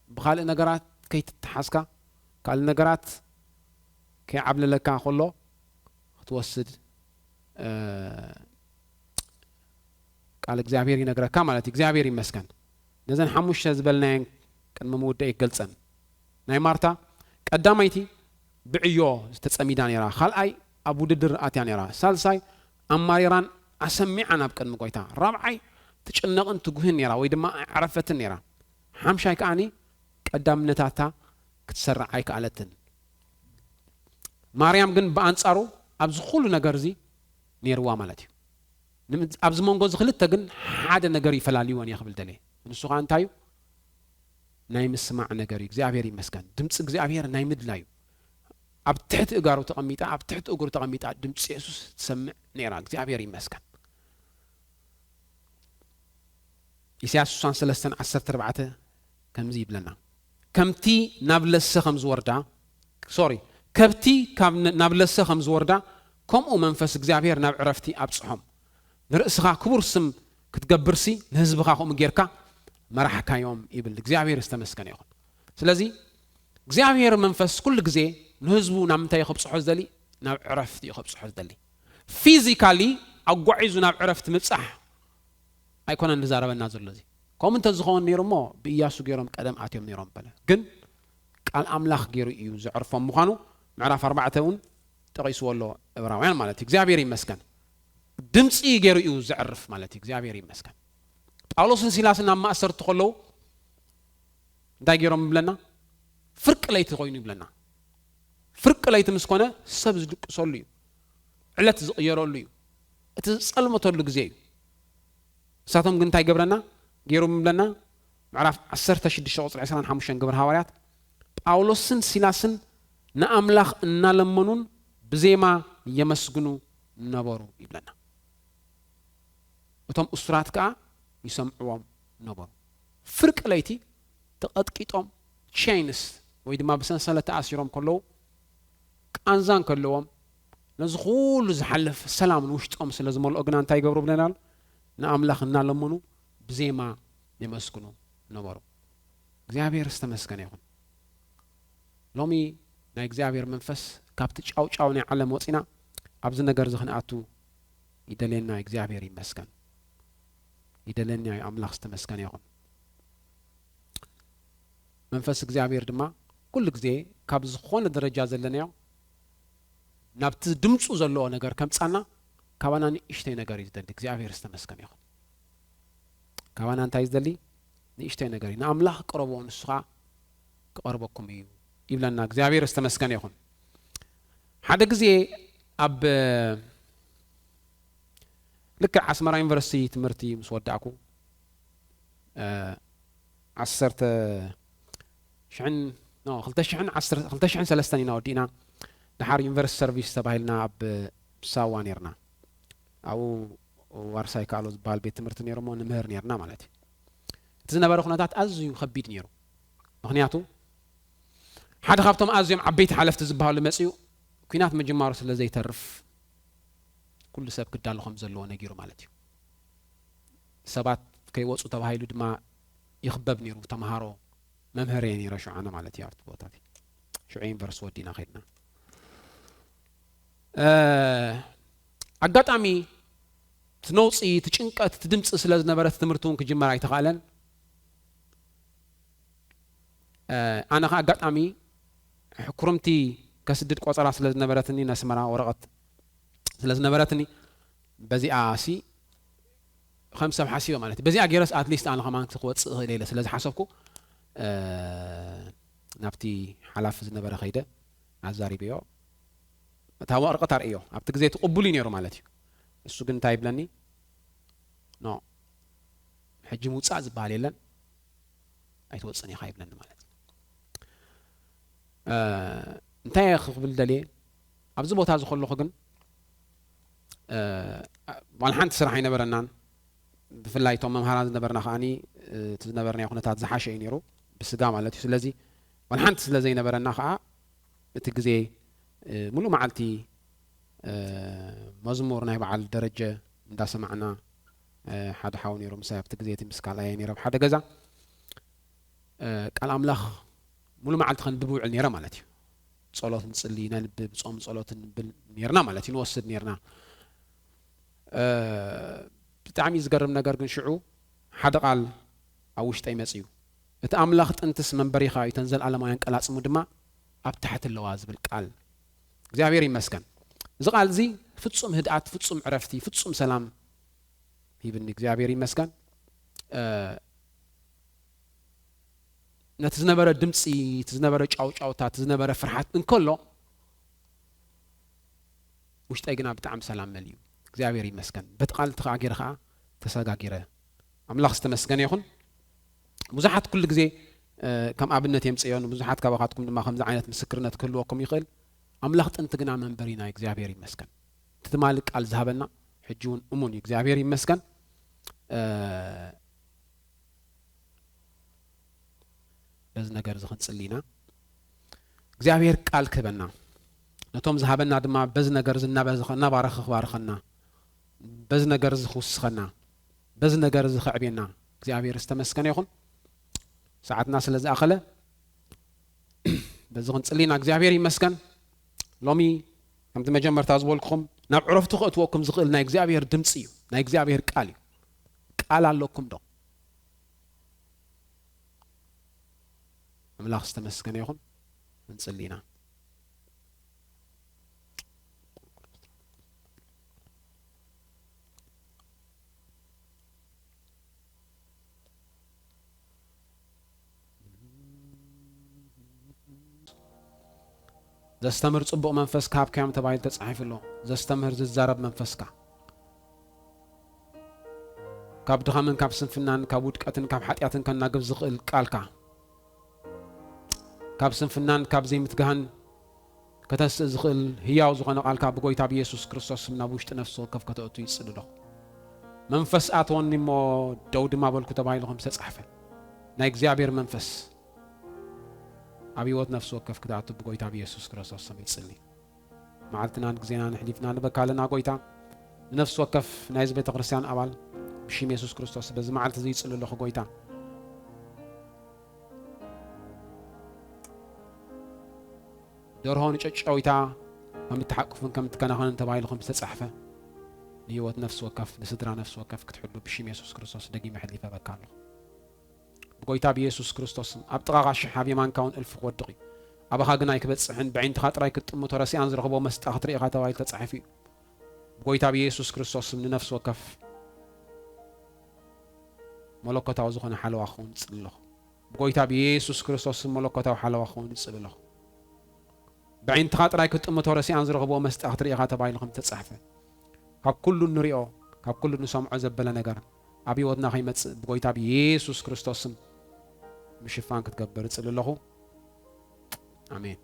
بخال نجارات كي تتحسكا قال نجارات كي عبل لك كله توسد قال إخزابير ينقرأ كاملة إخزابير يمسكن نزن حموش زبلنا كان ممود يقلصن ناي مارتا قداميتي بعيو تتصميدان يرا خلأي أبو ددر آتيان يرا سالساي أماريران أسمعنا بكن مقويتا رابعي تشنقن تقوهن يرا ويدما عرفتن يرا حمشاي كاني قدام نتاتا كتسرعي كالتن مريم جن بأنصارو أبز كل نجارزي نيروا مالتي أبز مونغوز خلت تجن حدا نجاري فلاليوان يخبل دلي نسوق عن تايو نايم السماع نجاري زعبيري مسكن دمس زعبير نايم دلايو أب تحت إجارو تقميتا أب تحت إجارو تقميتا دمس يسوس تسمع نيران زعبيري مسكن إسياس سان سلستن عشر تربعته كم زيب لنا كم تي نابلس خمس وردا سوري كبتي كم نابلس خمس وردا كم منفس زعبير ناب عرفتي أبصحهم نرأسها كبر سم كتجبرسي نهزبها خم جيركا مرحكا يوم يبل زعبير استمسكن ياخد سلازي زعبير منفس كل جزء نهزبو نامتا يخبص حوز دلي ناب عرفتي يخبص حوز دلي فيزيكالي أقعيزو ناب عرفت متصح أيكون النزارة بالنازل الذي كم أنت زخون نيرمو بياسو جيرم قدم عتيم نيرم بلا جن قال أملاخ جيرو يوز عرفهم مخانو معرف 4 تون تقيسوا له إبراهيم مالتك زعبير مسكن دمسي جيرو يوز عرف مالتك زعبير مسكن أولو سنسيلاسنا ما أسرت خلو دا جيرم بلنا فرق ليت غويني بلنا فرق ليت مسكونه سبز صلي علت زيرو ليو تسألمتو لجزي ساتهم قنتاي قبرنا جيرو بلنا معرف 10 شد الشوط 20 حمشان قبر هوايات أولوسن سيلاسن نأملاخ نالمنون بزيما يمسجنو نبارو يبلنا وتم أسرات كا يسمعوهم نبارو فرق ليتي تقدكيتهم تشينس ويد ما بسن سنة تأثيرهم كله أنزان كلهم نزخول زحلف سلام وشتهم سلازم الأجنان تاي قبرو بلنا نأملاخ نالمنو بزيما يمسجنو نبارو እግዚአብሔር ይስተመስገን ይሁን ሎሚ ናይ እግዚአብሔር መንፈስ ካብቲ ጫውጫው ናይ ዓለም ወፂና ኣብዚ ነገር ዝኽንኣቱ ይደለና እግዚአብሔር ይመስገን ይደለና አምላክ ይስተመስገን ይሁን መንፈስ እግዚአብሔር ድማ ኩሉ ግዜ ካብ ዝኾነ ደረጃ ዘለናዮ ናብቲ ድምፁ ዘለዎ ነገር ከምፃና ካባና ንእሽተይ ነገር ይዝደሊ እግዚአብሔር ይስተመስገን ይሁን ካባና እንታይ ይዝደሊ ንእሽተይ ነገር ንኣምላኽ ቅረቦ ንስኻ ቅረበኩም እዩ ይብለና እግዚአብሔር ይስተመስገን ይሁን ሓደ ግዜ ኣብ ልክ ዓስመራ ዩኒቨርሲቲ ትምህርቲ ምስ ወዳእኩ 2013 ኢና ወዲና ድሓር ዩኒቨርሲቲ ሰርቪስ ተባሂልና ኣብ ሳዋ ነርና ኣብኡ ዋርሳይ ካሎ ዝበሃል ቤት ትምህርቲ ነይሮሞ ንምህር ነርና ማለት እዩ እቲ ዝነበረ ኩነታት ኣዝዩ ከቢድ ነይሩ ምክንያቱ ሓደ ካብቶም ኣዝዮም ዓበይቲ ሓለፍቲ ዝበሃሉ መፅኡ ኩናት መጀመሩ ስለ ዘይተርፍ ኩሉ ሰብ ክዳሉ ከም ዘለዎ ነጊሩ ማለት እዩ ሰባት ከይወፁ ተባሂሉ ድማ ይኽበብ ነይሩ ተምሃሮ መምህር ነይረ ሸዓነ ማለት እዩ ኣብቲ ቦታት ሸዓ ዩኒቨርሲቲ ወዲና ኸይድና ኣጋጣሚ ትነውፂ ትጭንቀት ትድምፂ ስለ ዝነበረ ትምህርቱን ክጅመር ኣይተኻለን ኣነ ኸ ኣጋጣሚ ሕኩርምቲ ከስድድ ቆፀራ ስለ ዝነበረትኒ ነስመራ ወረቐት ስለ ዝነበረትኒ በዚኣ ሲ ከም ሰብ ሓሲበ ማለት በዚኣ ገይረስ ኣትሊስት ኣነ ኸማን ክወፅእ ክእል ኢለ ስለ ዝሓሰብኩ ናብቲ ሓላፊ ዝነበረ ኸይደ ኣዛሪበዮ እታ ወረቐት ኣርእዮ ኣብቲ ግዜ ትቕቡሉ ነይሩ ማለት እዩ እሱ ግን እንታይ ይብለኒ ኖ ሕጂ ምውፃእ ዝበሃል የለን ኣይትወፅን ኢኻ ይብለኒ ማለት እንታይ ክብል ደልየ ኣብዚ ቦታ ዝኸለኹ ግን ዋላ ሓንቲ ስራሕ ኣይነበረናን ብፍላይ እቶም መምሃራን ዝነበርና ከዓኒ እቲ ዝነበርናዮ ኩነታት ዝሓሸ እዩ ነይሩ ብስጋ ማለት እዩ ስለዚ ዋላ ሓንቲ ስለ ዘይነበረና ከዓ بتجزي ملو معلتي مزمور ناي بعل درجة دا سمعنا حد حاوني رم ساب تجزيتي مسكالا يعني رب حدا جزا قال أملاخ ملو معلت خن ببوع النيرة مالتي صلاة نصلينا نبب صوم صلاة نبل نيرنا مالتي نوصد نيرنا بتعمي زقرم نجار شعو حدا قال أوش تيمسيو أملاخ أنتس من بريخا يتنزل على ما ينقل اسمه دما أبتحت اللواز بالقال እግዚአብሔር ይመስገን ዝቃል ዚ ፍጹም ህድአት ፍጹም ዕረፍቲ ፍጹም ሰላም ይብን እግዚአብሔር ይመስገን ነትዝነበረ ድምጽ ትዝነበረ ጫውጫውታ ትዝነበረ ፍርሃት እንከሎ ውሽጠይ ግና በጣም ሰላም መልዩ እግዚአብሔር ይመስገን በትቃል ተጋጊርኻ ተሰጋጊረ አምላኽ ዝተመስገነ ይኹን ብዙሓት ኩሉ ግዜ ከም አብነት የምጽዮን ብዙሓት ካባኻትኩም ድማ ከምዚ ዓይነት ምስክርነት ክህልወኩም ይኽእል አምላኽ ጥንት ግና መንበሪና እግዚአብሔር ይመስገን ትትማል ቃል ዝሃበና ሕጂውን እሙን እግዚአብሔር ይመስገን በዝ ነገር ዝኽንጽሊና እግዚአብሔር ቃል ክበና ነቶም ዝሃበና ድማ በዝ ነገር ዝናበዝኸና ባረኽኽ ባረኸና በዝ ነገር ዝኽውስኸና በዝ ነገር ዝኽዕቤና እግዚአብሔር ዝተመስገነ ይኹን ሰዓትና ስለዝኣኸለ በዝ ዝኽንጽሊና እግዚአብሔር ይመስገን ሎሚ ከምቲ መጀመርታ ዝበልኩኹም ናብ ዕረፍቲ ክእትወኩም ዝኽእል ናይ እግዚአብሔር ድምፂ እዩ ናይ እግዚአብሔር ቃል እዩ ቃል ኣለኩም ዶ አምላኽ ዝተመስገነ ይኹን እንጽሊና ዘስተምር ጽቡቕ መንፈስ ካብ ካም ተባይል ተጻሒፍሎ ዘስተምር ዝዛረብ መንፈስካ ካብ ድኻምን ካብ ስንፍናን ካብ ውድቀትን ካብ ኃጢአትን ከናግብ ዝኽእል ቃልካ ካብ ስንፍናን ካብ ዘይምትጋሃን ከተስእ ዝኽእል ህያው ዝኾነ ቃልካ ብጎይታ ብኢየሱስ ክርስቶስ ናብ ውሽጢ ነፍሲ ወከፍ ከተእቱ ይጽልሎ መንፈስ ኣትወኒ እሞ ደው ድማ በልኩ ተባሂልኩም ተጻሕፈ ናይ እግዚአብሔር መንፈስ አብዮት ነፍስ ወከፍ ክዳቱ በጎይታ በኢየሱስ ክርስቶስ ስም ይጽልይ ማዕልትና ግዜና ንሕሊፍና ንበካልና ጎይታ ነፍስ ወከፍ ናይዝ ቤተ ክርስቲያን አባል ብሽም ኢየሱስ ክርስቶስ በዚ ማዕልት እዚ ይጽልሎ ጎይታ ደርሆን ጨጨዊታ ከም ተሐቅፉን ከም ተከናኸነን ተባይልኩም ተጻሕፈ ንህይወት ነፍስ ወከፍ ንስድራ ነፍስ ወከፍ ክትሕሉ ብሽም ኢየሱስ ክርስቶስ ደጊመ ሕሊፈ በካሎ بقويتا بيسوع كريستوس أبتغى شحاب يمان كون ألف قدقي أبغى جنايك بتصحن بعين تخاطر كت مترسي أنزل رغبة مستأخر إغاثة وايد تصحفي بقويتا بيسوع كريستوس من نفس وكف ملكته وزخنا حلو أخون صلى بقويتا بيسوع كريستوس ملكته وحلو أخون صلى بعين تخاطر كت مترسي أنزل رغبة مستأخر إغاثة وايد لهم تصحفي ككل نريء ككل نسمع زبلا نجار أبي ودنا خيمة بقويتا بيسوع كريستوس مشفان كتكبر تصل له آمين.